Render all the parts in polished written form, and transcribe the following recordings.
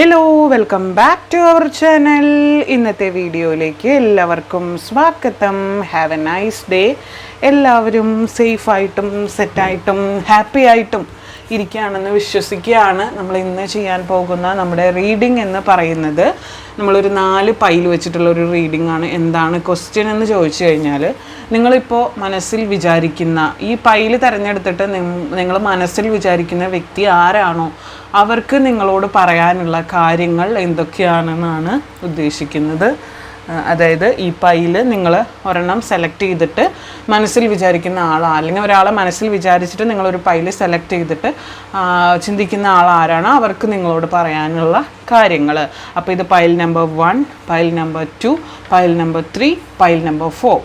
Hello, welcome back to our channel. ഇന്നത്തെ വീഡിയോയിലേക്ക് എല്ലാവർക്കും സ്വാഗതം. Have a nice day. എല്ലാവരും സേഫായിട്ടും സെറ്റായിട്ടും ഹാപ്പി ആയിട്ടും ഇരിക്കുകയാണെന്ന് വിശ്വസിക്കുകയാണ്. നമ്മൾ ഇന്ന് ചെയ്യാൻ പോകുന്ന നമ്മുടെ റീഡിംഗ് എന്ന് പറയുന്നത് നമ്മളൊരു 4 പൈൽ വെച്ചിട്ടുള്ള ഒരു റീഡിംഗ് ആണ്. എന്താണ് ക്വസ്റ്റ്യൻ എന്ന് ചോദിച്ചു കഴിഞ്ഞാൽ, നിങ്ങളിപ്പോൾ മനസ്സിൽ വിചാരിക്കുന്ന ഈ പൈൽ തിരഞ്ഞെടുത്തിട്ട് നിങ്ങൾ മനസ്സിൽ വിചാരിക്കുന്ന വ്യക്തി ആരാണോ അവർക്ക് നിങ്ങളോട് പറയാനുള്ള കാര്യങ്ങൾ എന്തൊക്കെയാണെന്നാണ് ഉദ്ദേശിക്കുന്നത്. അതായത് ഈ പൈൽ നിങ്ങൾ ഒരെണ്ണം സെലക്ട് ചെയ്തിട്ട് മനസ്സിൽ വിചാരിക്കുന്ന അല്ലെങ്കിൽ ഒരാളെ മനസ്സിൽ വിചാരിച്ചിട്ട് നിങ്ങളൊരു പൈൽ സെലക്ട് ചെയ്തിട്ട് ചിന്തിക്കുന്ന ആരാണോ അവർക്ക് നിങ്ങളോട് പറയാനുള്ള കാര്യങ്ങൾ. അപ്പോൾ ഇത് pile number 1, pile number 2, pile number 3, pile number 4.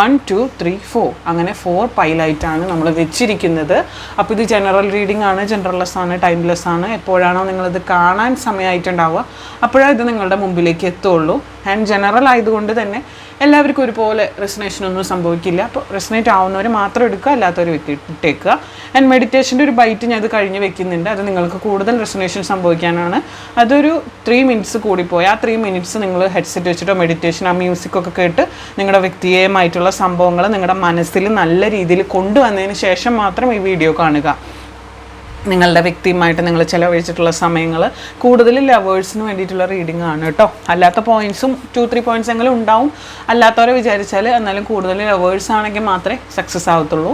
1, 2, 3, 4 അങ്ങനെ 4 പൈലായിട്ടാണ് നമ്മൾ വെച്ചിരിക്കുന്നത്. അപ്പോൾ ഇത് ജനറൽ റീഡിംഗ് ആണ്, ജനറൽലെസ് ആണ്, ടൈംലെസ് ആണ്. എപ്പോഴാണോ നിങ്ങളിത് കാണാൻ സമയമായിട്ടുണ്ടാവുക അപ്പോഴാണ് ഇത് നിങ്ങളുടെ മുമ്പിലേക്ക് എത്തുള്ളൂ. ആൻഡ് ജനറൽ ആയതുകൊണ്ട് തന്നെ എല്ലാവർക്കും ഒരുപോലെ റെസനേഷനൊന്നും സംഭവിക്കില്ല. അപ്പോൾ റെസനേറ്റ് ആവുന്നവർ മാത്രം എടുക്കുക, അല്ലാത്തവർ ഇട്ടേക്കുക. ആൻഡ് മെഡിറ്റേഷൻ്റെ ഒരു ബൈറ്റ് ഞാൻ ഇത് കഴിഞ്ഞ് വെക്കുന്നുണ്ട്. അത് നിങ്ങൾക്ക് കൂടുതൽ റെസനേഷൻ സംഭവിക്കാനാണ്. അതൊരു 3 മിനിറ്റ്സ് കൂടിപ്പോയി. ആ 3 മിനിറ്റ്സ് നിങ്ങൾ ഹെഡ്സെറ്റ് വെച്ചിട്ടോ മെഡിറ്റേഷൻ ആ മ്യൂസിക്കൊക്കെ കേട്ട് നിങ്ങളുടെ വ്യക്തിപരമായിട്ടുള്ള സംഭവങ്ങൾ നിങ്ങളുടെ മനസ്സിൽ നല്ല രീതിയിൽ കൊണ്ടുവന്നതിന് ശേഷം മാത്രം ഈ വീഡിയോ കാണുക. നിങ്ങളുടെ വ്യക്തിയുമായിട്ട് നിങ്ങൾ ചിലവഴിച്ചിട്ടുള്ള സമയങ്ങൾ കൂടുതൽ ലവേഴ്സിന് വേണ്ടിയിട്ടുള്ള റീഡിംഗ് ആണ് കേട്ടോ. അല്ലാത്ത പോയിൻറ്റ്സും 2-3 പോയിൻറ്റ്സ് എങ്കിലും ഉണ്ടാവും. അല്ലാത്തവരെ വിചാരിച്ചാൽ എന്നാലും കൂടുതൽ ലവേഴ്സ് ആണെങ്കിൽ മാത്രമേ സക്സസ് ആവത്തുള്ളൂ.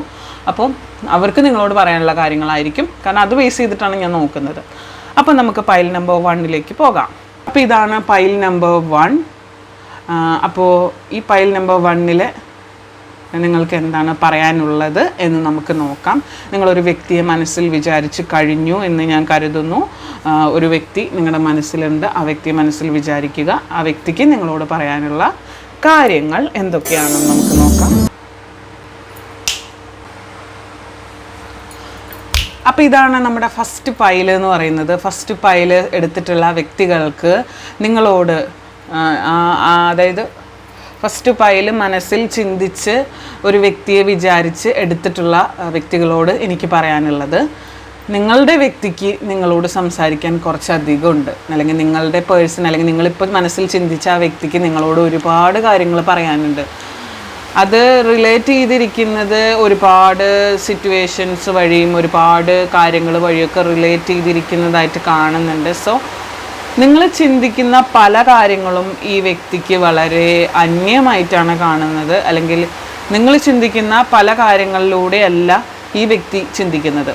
അപ്പം അവർക്ക് നിങ്ങളോട് പറയാനുള്ള കാര്യങ്ങളായിരിക്കും, കാരണം അത് ബേസ് ചെയ്തിട്ടാണ് ഞാൻ നോക്കുന്നത്. അപ്പം നമുക്ക് പൈൽ നമ്പർ 1ലേക്ക് പോകാം. അപ്പോൾ ഇതാണ് പൈൽ നമ്പർ 1. അപ്പോൾ ഈ പൈൽ നമ്പർ 1ൽ നിങ്ങൾക്ക് എന്താണ് പറയാനുള്ളത് എന്ന് നമുക്ക് നോക്കാം. നിങ്ങളൊരു വ്യക്തിയെ മനസ്സിൽ വിചാരിച്ച് കഴിഞ്ഞു എന്ന് ഞാൻ കരുതുന്നു. ഒരു വ്യക്തി നിങ്ങളുടെ മനസ്സിലുണ്ട്. ആ വ്യക്തിയെ മനസ്സിൽ വിചാരിക്കുക. ആ വ്യക്തിക്ക് നിങ്ങളോട് പറയാനുള്ള കാര്യങ്ങൾ എന്തൊക്കെയാണെന്ന് നമുക്ക് നോക്കാം. അപ്പോൾ ഇതാണ് നമ്മുടെ ഫസ്റ്റ് പൈൽ എന്ന് പറയുന്നത്. ഫസ്റ്റ് പൈൽ എടുത്തിട്ടുള്ള വ്യക്തികൾക്ക് നിങ്ങളോട് അതായത് ഫസ്റ്റ് പൈൽ മനസ്സിൽ ചിന്തിച്ച് ഒരു വ്യക്തിയെ വിചാരിച്ച് എടുത്തിട്ടുള്ള വ്യക്തികളോട് എനിക്ക് പറയാനുള്ളത്, നിങ്ങളുടെ വ്യക്തിക്ക് നിങ്ങളോട് സംസാരിക്കാൻ കുറച്ചധികം ഉണ്ട്. അല്ലെങ്കിൽ നിങ്ങളുടെ പേഴ്സൺ അല്ലെങ്കിൽ നിങ്ങളിപ്പോൾ മനസ്സിൽ ചിന്തിച്ച ആ വ്യക്തിക്ക് നിങ്ങളോട് ഒരുപാട് കാര്യങ്ങൾ പറയാനുണ്ട്. അത് റിലേറ്റ് ചെയ്തിരിക്കുന്നത് ഒരുപാട് സിറ്റുവേഷൻസ് വഴിയും ഒരുപാട് കാര്യങ്ങൾ വഴിയൊക്കെ റിലേറ്റ് ചെയ്തിരിക്കുന്നതായിട്ട് കാണുന്നുണ്ട്. സോ നിങ്ങൾ ചിന്തിക്കുന്ന പല കാര്യങ്ങളും ഈ വ്യക്തിക്ക് വളരെ അന്യമായിട്ടാണ് കാണുന്നത്. അല്ലെങ്കിൽ നിങ്ങൾ ചിന്തിക്കുന്ന പല കാര്യങ്ങളിലൂടെയല്ല ഈ വ്യക്തി ചിന്തിക്കുന്നത്.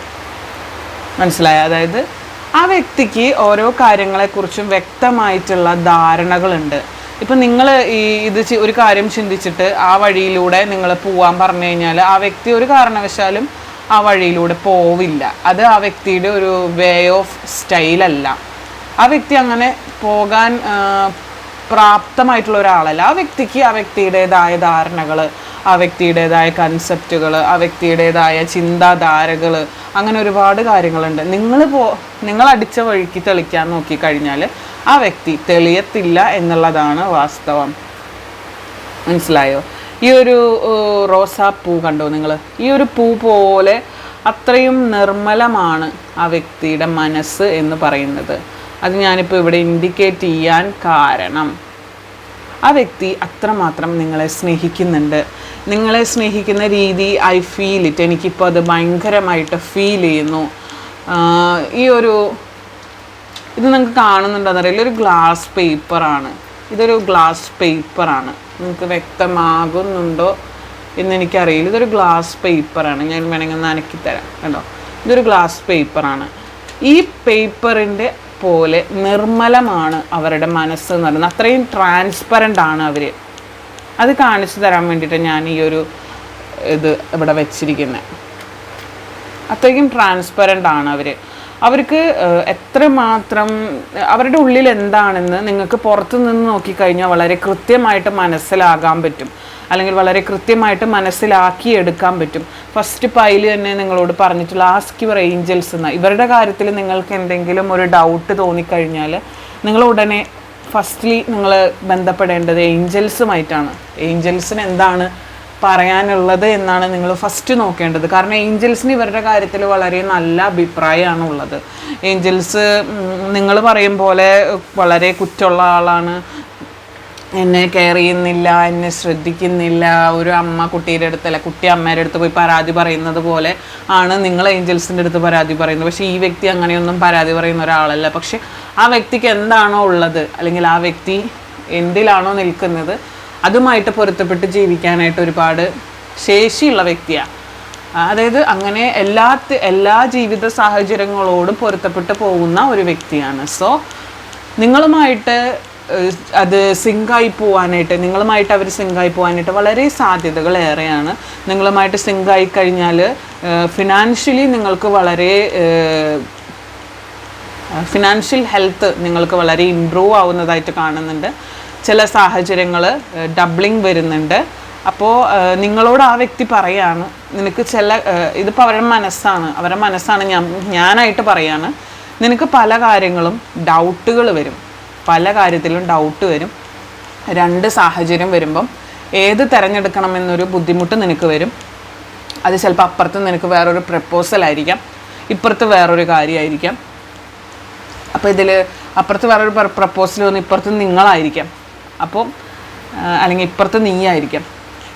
മനസ്സിലായ? അതായത് ആ വ്യക്തിക്ക് ഓരോ കാര്യങ്ങളെക്കുറിച്ചും വ്യക്തമായിട്ടുള്ള ധാരണകളുണ്ട്. ഇപ്പം നിങ്ങൾ ഒരു കാര്യം ചിന്തിച്ചിട്ട് ആ വഴിയിലൂടെ നിങ്ങൾ പോവാൻ പറഞ്ഞു കഴിഞ്ഞാൽ ആ വ്യക്തി ഒരു കാരണവശാലും ആ വഴിയിലൂടെ പോവില്ല. അത് ആ വ്യക്തിയുടെ ഒരു വേ ഓഫ് സ്റ്റൈലല്ല. ആ വ്യക്തി അങ്ങനെ പോകാൻ പ്രാപ്തമായിട്ടുള്ള ഒരാളല്ല. ആ വ്യക്തിക്ക് ആ വ്യക്തിയുടേതായ ധാരണകൾ, ആ വ്യക്തിയുടേതായ കൺസെപ്റ്റുകൾ, ആ വ്യക്തിയുടേതായ ചിന്താധാരകൾ, അങ്ങനെ ഒരുപാട് കാര്യങ്ങളുണ്ട്. നിങ്ങൾ അടിച്ച വഴിക്ക് തെളിക്കാൻ നോക്കിക്കഴിഞ്ഞാൽ ആ വ്യക്തി തെളിയത്തില്ല എന്നുള്ളതാണ് വാസ്തവം. മനസ്സിലായോ? ഈ ഒരു റോസാപ്പൂ കണ്ടോ നിങ്ങൾ? ഈ ഒരു പൂ പോലെ അത്രയും നിർമ്മലമാണ് ആ വ്യക്തിയുടെ മനസ്സ് എന്ന് പറയുന്നത്. അത് ഞാനിപ്പോൾ ഇവിടെ ഇൻഡിക്കേറ്റ് ചെയ്യാൻ കാരണം ആ വ്യക്തി അത്രമാത്രം നിങ്ങളെ സ്നേഹിക്കുന്നുണ്ട്. നിങ്ങളെ സ്നേഹിക്കുന്ന രീതി ഐ ഫീൽ ഇറ്റ്. എനിക്കിപ്പോൾ അത് ഭയങ്കരമായിട്ട് ഫീൽ ചെയ്യുന്നു. ഇത് നിങ്ങൾക്ക് കാണുന്നുണ്ടോയെന്നറിയില്ല, ഒരു ഗ്ലാസ് പേപ്പറാണ്. ഇതൊരു ഗ്ലാസ് പേപ്പറാണ്. നിങ്ങൾക്ക് വ്യക്തമാകുന്നുണ്ടോ എന്നെനിക്കറിയില്ല. ഇതൊരു ഗ്ലാസ് പേപ്പറാണ്. ഞാൻ വേണമെങ്കിൽ ഒന്ന് അനക്കിത്തരാം. കേട്ടോ, ഇതൊരു ഗ്ലാസ് പേപ്പറാണ്. ഈ പേപ്പറിൻ്റെ പോലെ നിർമ്മലമാണ് അവരുടെ മനസ്സ് എന്ന് പറയുന്നത്. അത്രയും ട്രാൻസ്പെറൻ്റ് ആണ് അവർ. അത് കാണിച്ചു തരാൻ വേണ്ടിയിട്ട് ഞാൻ ഈ ഒരു ഇത് ഇവിടെ വെച്ചിരിക്കുന്നത്. അത്രയ്ക്കും ട്രാൻസ്പെറൻ്റ് ആണ് അവർക്ക് എത്രമാത്രം അവരുടെ ഉള്ളിൽ എന്താണെന്ന് നിങ്ങൾക്ക് പുറത്തു നിന്ന് നോക്കിക്കഴിഞ്ഞാൽ വളരെ കൃത്യമായിട്ട് മനസ്സിലാകാൻ പറ്റും. അല്ലെങ്കിൽ വളരെ കൃത്യമായിട്ട് മനസ്സിലാക്കിയെടുക്കാൻ പറ്റും. ഫസ്റ്റ് പൈൽ തന്നെ നിങ്ങളോട് പറഞ്ഞിട്ടുള്ള ആസ്ക് യുവർ ഏഞ്ചൽസ് എന്ന ഇവരുടെ കാര്യത്തിൽ നിങ്ങൾക്ക് എന്തെങ്കിലും ഒരു ഡൗട്ട് തോന്നിക്കഴിഞ്ഞാൽ നിങ്ങൾ ഉടനെ ഫസ്റ്റ്ലി നിങ്ങൾ ബന്ധപ്പെടേണ്ടത് ഏഞ്ചൽസുമായിട്ടാണ്. ഏഞ്ചൽസിന് എന്താണ് പറയാനുള്ളത് എന്നാണ് നിങ്ങൾ ഫസ്റ്റ് നോക്കേണ്ടത്. കാരണം ഏഞ്ചൽസിന് ഇവരുടെ കാര്യത്തിൽ വളരെ നല്ല അഭിപ്രായമാണ് ഉള്ളത്. ഏഞ്ചൽസ് നിങ്ങൾ പറയും പോലെ വളരെ കുറ്റമുള്ള ആളാണ്, എന്നെ കെയർ ചെയ്യുന്നില്ല, എന്നെ ശ്രദ്ധിക്കുന്നില്ല, ഒരു അമ്മ കുട്ടിയുടെ അടുത്തല്ല കുട്ടി അമ്മയുടെ അടുത്ത് പോയി പരാതി പറയുന്നത് പോലെ ആണ് നിങ്ങൾ ഏഞ്ചൽസിൻ്റെ അടുത്ത് പരാതി പറയുന്നത്. പക്ഷേ ഈ വ്യക്തി അങ്ങനെയൊന്നും പരാതി പറയുന്ന ഒരാളല്ല. പക്ഷെ ആ വ്യക്തിക്ക് എന്താണോ ഉള്ളത്, അല്ലെങ്കിൽ ആ വ്യക്തി എന്തിലാണോ നിൽക്കുന്നത് അതുമായിട്ട് പൊരുത്തപ്പെട്ട് ജീവിക്കാനായിട്ട് ഒരുപാട് ശേഷിയുള്ള വ്യക്തിയാണ്. അതായത് അങ്ങനെ എല്ലാ ജീവിത സാഹചര്യങ്ങളോടും പൊരുത്തപ്പെട്ട് പോകുന്ന ഒരു വ്യക്തിയാണ്. സോ നിങ്ങളുമായിട്ട് അത് സിങ്കായി പോകാനായിട്ട്, നിങ്ങളുമായിട്ട് അവർ സിങ്കായി പോകാനായിട്ട് വളരെ സാധ്യതകൾ ഏറെയാണ്. നിങ്ങളുമായിട്ട് സിങ്കായി കഴിഞ്ഞാൽ ഫിനാൻഷ്യലി നിങ്ങൾക്ക് വളരെ ഫിനാൻഷ്യൽ ഹെൽത്ത് നിങ്ങൾക്ക് വളരെ ഇമ്പ്രൂവ് ആവുന്നതായിട്ട് കാണുന്നുണ്ട്. ചില സാഹചര്യങ്ങൾ ഡബ്ലിങ് വരുന്നുണ്ട്. അപ്പോൾ നിങ്ങളോട് ആ വ്യക്തി പറയാണ്, നിനക്ക് ഇതിപ്പോൾ അവരുടെ മനസ്സാണ് ഞാനായിട്ട് പറയാണ്, നിനക്ക് പല കാര്യങ്ങളും ഡൗട്ടുകൾ വരും, പല കാര്യത്തിലും ഡൗട്ട് വരും. രണ്ട് സാഹചര്യം വരുമ്പം ഏത് തിരഞ്ഞെടുക്കണമെന്നൊരു ബുദ്ധിമുട്ട് നിനക്ക് വരും. അത് ചിലപ്പോൾ അപ്പുറത്ത് നിനക്ക് വേറൊരു പ്രപ്പോസലായിരിക്കാം, ഇപ്പുറത്ത് വേറൊരു കാര്യമായിരിക്കാം. അപ്പോൾ ഇതിൽ അപ്പുറത്ത് വേറൊരു പ്രപ്പോസൽ വന്ന് ഇപ്പുറത്ത് നിങ്ങളായിരിക്കാം, അപ്പം അല്ലെങ്കിൽ ഇപ്പുറത്ത് നീയായിരിക്കാം.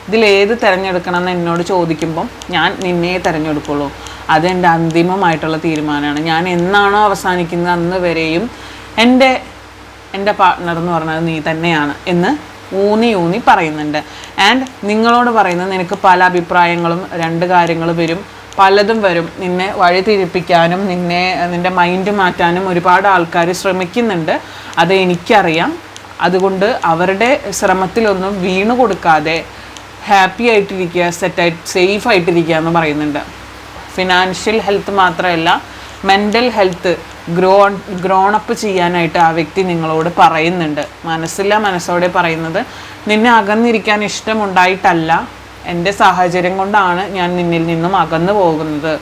ഇതിലേത് തിരഞ്ഞെടുക്കണം എന്ന് എന്നോട് ചോദിക്കുമ്പം ഞാൻ നിന്നെ തിരഞ്ഞെടുക്കുള്ളൂ. അതെൻ്റെ അന്തിമമായിട്ടുള്ള തീരുമാനമാണ്. ഞാൻ എന്നാണോ അവസാനിക്കുന്നത് അന്ന് വരെയും എൻ്റെ പാർട്ട്ണർ എന്ന് പറഞ്ഞത് നീ തന്നെയാണ് എന്ന് ഊന്നി പറയുന്നുണ്ട്. ആൻഡ് നിങ്ങളോട് പറയുന്നത്, നിനക്ക് പല അഭിപ്രായങ്ങളും രണ്ട് കാര്യങ്ങൾ വരും, പലതും വരും. നിന്നെ വഴിതിരിപ്പിക്കാനും നിന്റെ മൈൻഡ് മാറ്റാനും ഒരുപാട് ആൾക്കാർ ശ്രമിക്കുന്നുണ്ട്. അത് എനിക്കറിയാം. അതുകൊണ്ട് അവരുടെ ശ്രമത്തിലൊന്നും വീണു കൊടുക്കാതെ ഹാപ്പി ആയിട്ടിരിക്കുക, സേഫ് ആയിട്ടിരിക്കുക എന്ന് പറയുന്നുണ്ട്. ഫിനാൻഷ്യൽ ഹെൽത്ത് മാത്രമല്ല, മെൻ്റൽ ഹെൽത്ത് ഗ്രോണപ്പ് ചെയ്യാനായിട്ട് ആ വ്യക്തി നിങ്ങളോട് പറയുന്നുണ്ട്. മനസ്സോടെ പറയുന്നത്, നിന്നെ അകന്നിരിക്കാൻ ഇഷ്ടമുണ്ടായിട്ടല്ല, എൻ്റെ സാഹചര്യം കൊണ്ടാണ് ഞാൻ നിന്നിൽ നിന്നും അകന്നു പോകുന്നത്.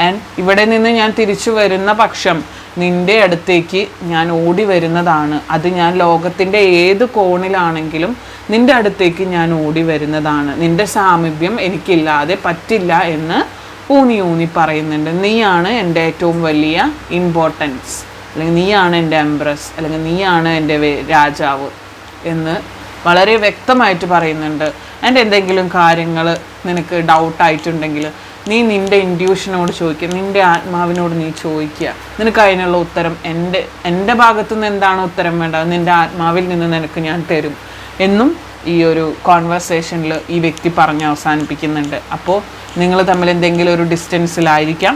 ആൻഡ് ഇവിടെ നിന്ന് ഞാൻ തിരിച്ചു വരുന്ന പക്ഷം നിൻ്റെ അടുത്തേക്ക് ഞാൻ ഓടി വരുന്നതാണ്. അത് ഞാൻ ലോകത്തിൻ്റെ ഏത് കോണിലാണെങ്കിലും നിൻ്റെ അടുത്തേക്ക് ഞാൻ ഓടി വരുന്നതാണ്. നിൻ്റെ സാമീപ്യം എനിക്കില്ലാതെ പറ്റില്ല എന്ന് ഊന്നി പറയുന്നുണ്ട്. നീയാണ് എൻ്റെ ഏറ്റവും വലിയ ഇമ്പോർട്ടൻസ്, അല്ലെങ്കിൽ നീയാണ് എൻ്റെ എംപ്രസ്, അല്ലെങ്കിൽ നീയാണ് എൻ്റെ രാജാവ് എന്ന് വളരെ വ്യക്തമായിട്ട് പറയുന്നുണ്ട്. ആൻഡ് എന്തെങ്കിലും കാര്യങ്ങൾ നിനക്ക് ഡൗട്ടായിട്ടുണ്ടെങ്കിൽ നീ നിൻ്റെ ഇൻഡ്യൂഷനോട് ചോദിക്കുക, നിൻ്റെ ആത്മാവിനോട് നീ ചോദിക്കുക. നിനക്ക് അതിനുള്ള ഉത്തരം എൻ്റെ ഭാഗത്തുനിന്ന് എന്താണോ ഉത്തരം വേണ്ടത് നിൻ്റെ ആത്മാവിൽ നിന്ന് നിനക്ക് ഞാൻ തരും എന്നും ഈ ഒരു കോൺവെർസേഷനിൽ ഈ വ്യക്തി പറഞ്ഞ് അവസാനിപ്പിക്കുന്നുണ്ട്. അപ്പോൾ നിങ്ങൾ തമ്മിൽ എന്തെങ്കിലും ഒരു ഡിസ്റ്റൻസിലായിരിക്കാം.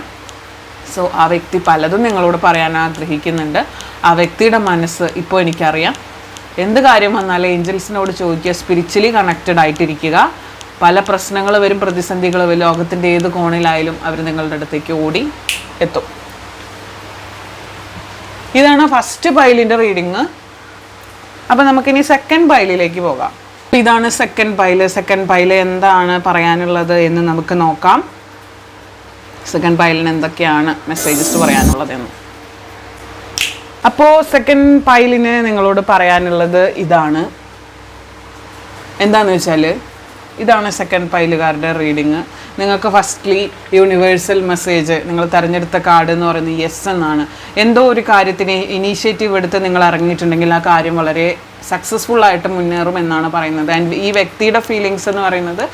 സോ ആ വ്യക്തി പലതും നിങ്ങളോട് പറയാൻ ആഗ്രഹിക്കുന്നുണ്ട്. ആ വ്യക്തിയുടെ മനസ്സ് ഇപ്പോൾ എനിക്കറിയാം. എന്ത് കാര്യം വന്നാലും ഏഞ്ചൽസിനോട് ചോദിക്കുക, സ്പിരിച്വലി കണക്റ്റഡ് ആയിട്ടിരിക്കുക. പല പ്രശ്നങ്ങൾ വരും, പ്രതിസന്ധികൾ വരും, ലോകത്തിൻ്റെ ഏത് കോണിലായാലും അവർ നിങ്ങളുടെ അടുത്തേക്ക് ഓടി എത്തും. ഇതാണ് ഫസ്റ്റ് പൈലിൻ്റെ റീഡിങ്. അപ്പോൾ നമുക്കിനി സെക്കൻഡ് പൈലിലേക്ക് പോകാം. ഇതാണ് സെക്കൻഡ് പൈല് എന്താണ് പറയാനുള്ളത് എന്ന് നമുക്ക് നോക്കാം. സെക്കൻഡ് പൈലിന് എന്തൊക്കെയാണ് മെസ്സേജസ് പറയാനുള്ളതെന്ന്. അപ്പോൾ സെക്കൻഡ് പൈലിന് നിങ്ങളോട് പറയാനുള്ളത് ഇതാണ്. എന്താണെന്ന് വെച്ചാൽ, ഇതാണ് സെക്കൻഡ് പൈലുകാരുടെ റീഡിങ്. നിങ്ങൾക്ക് ഫസ്റ്റ്ലി യൂണിവേഴ്സൽ മെസ്സേജ്, നിങ്ങൾ തിരഞ്ഞെടുത്ത കാർഡ് എന്ന് പറയുന്നത് യെസ് എന്നാണ്. എന്തോ ഒരു കാര്യത്തിന് ഇനീഷ്യേറ്റീവ് എടുത്ത് നിങ്ങൾ ഇറങ്ങിയിട്ടുണ്ടെങ്കിൽ ആ കാര്യം വളരെ സക്സസ്ഫുള്ളായിട്ട് മുന്നേറും എന്നാണ് പറയുന്നത്. ആൻഡ് ഈ വ്യക്തിയുടെ ഫീലിങ്സ് എന്ന് പറയുന്നത്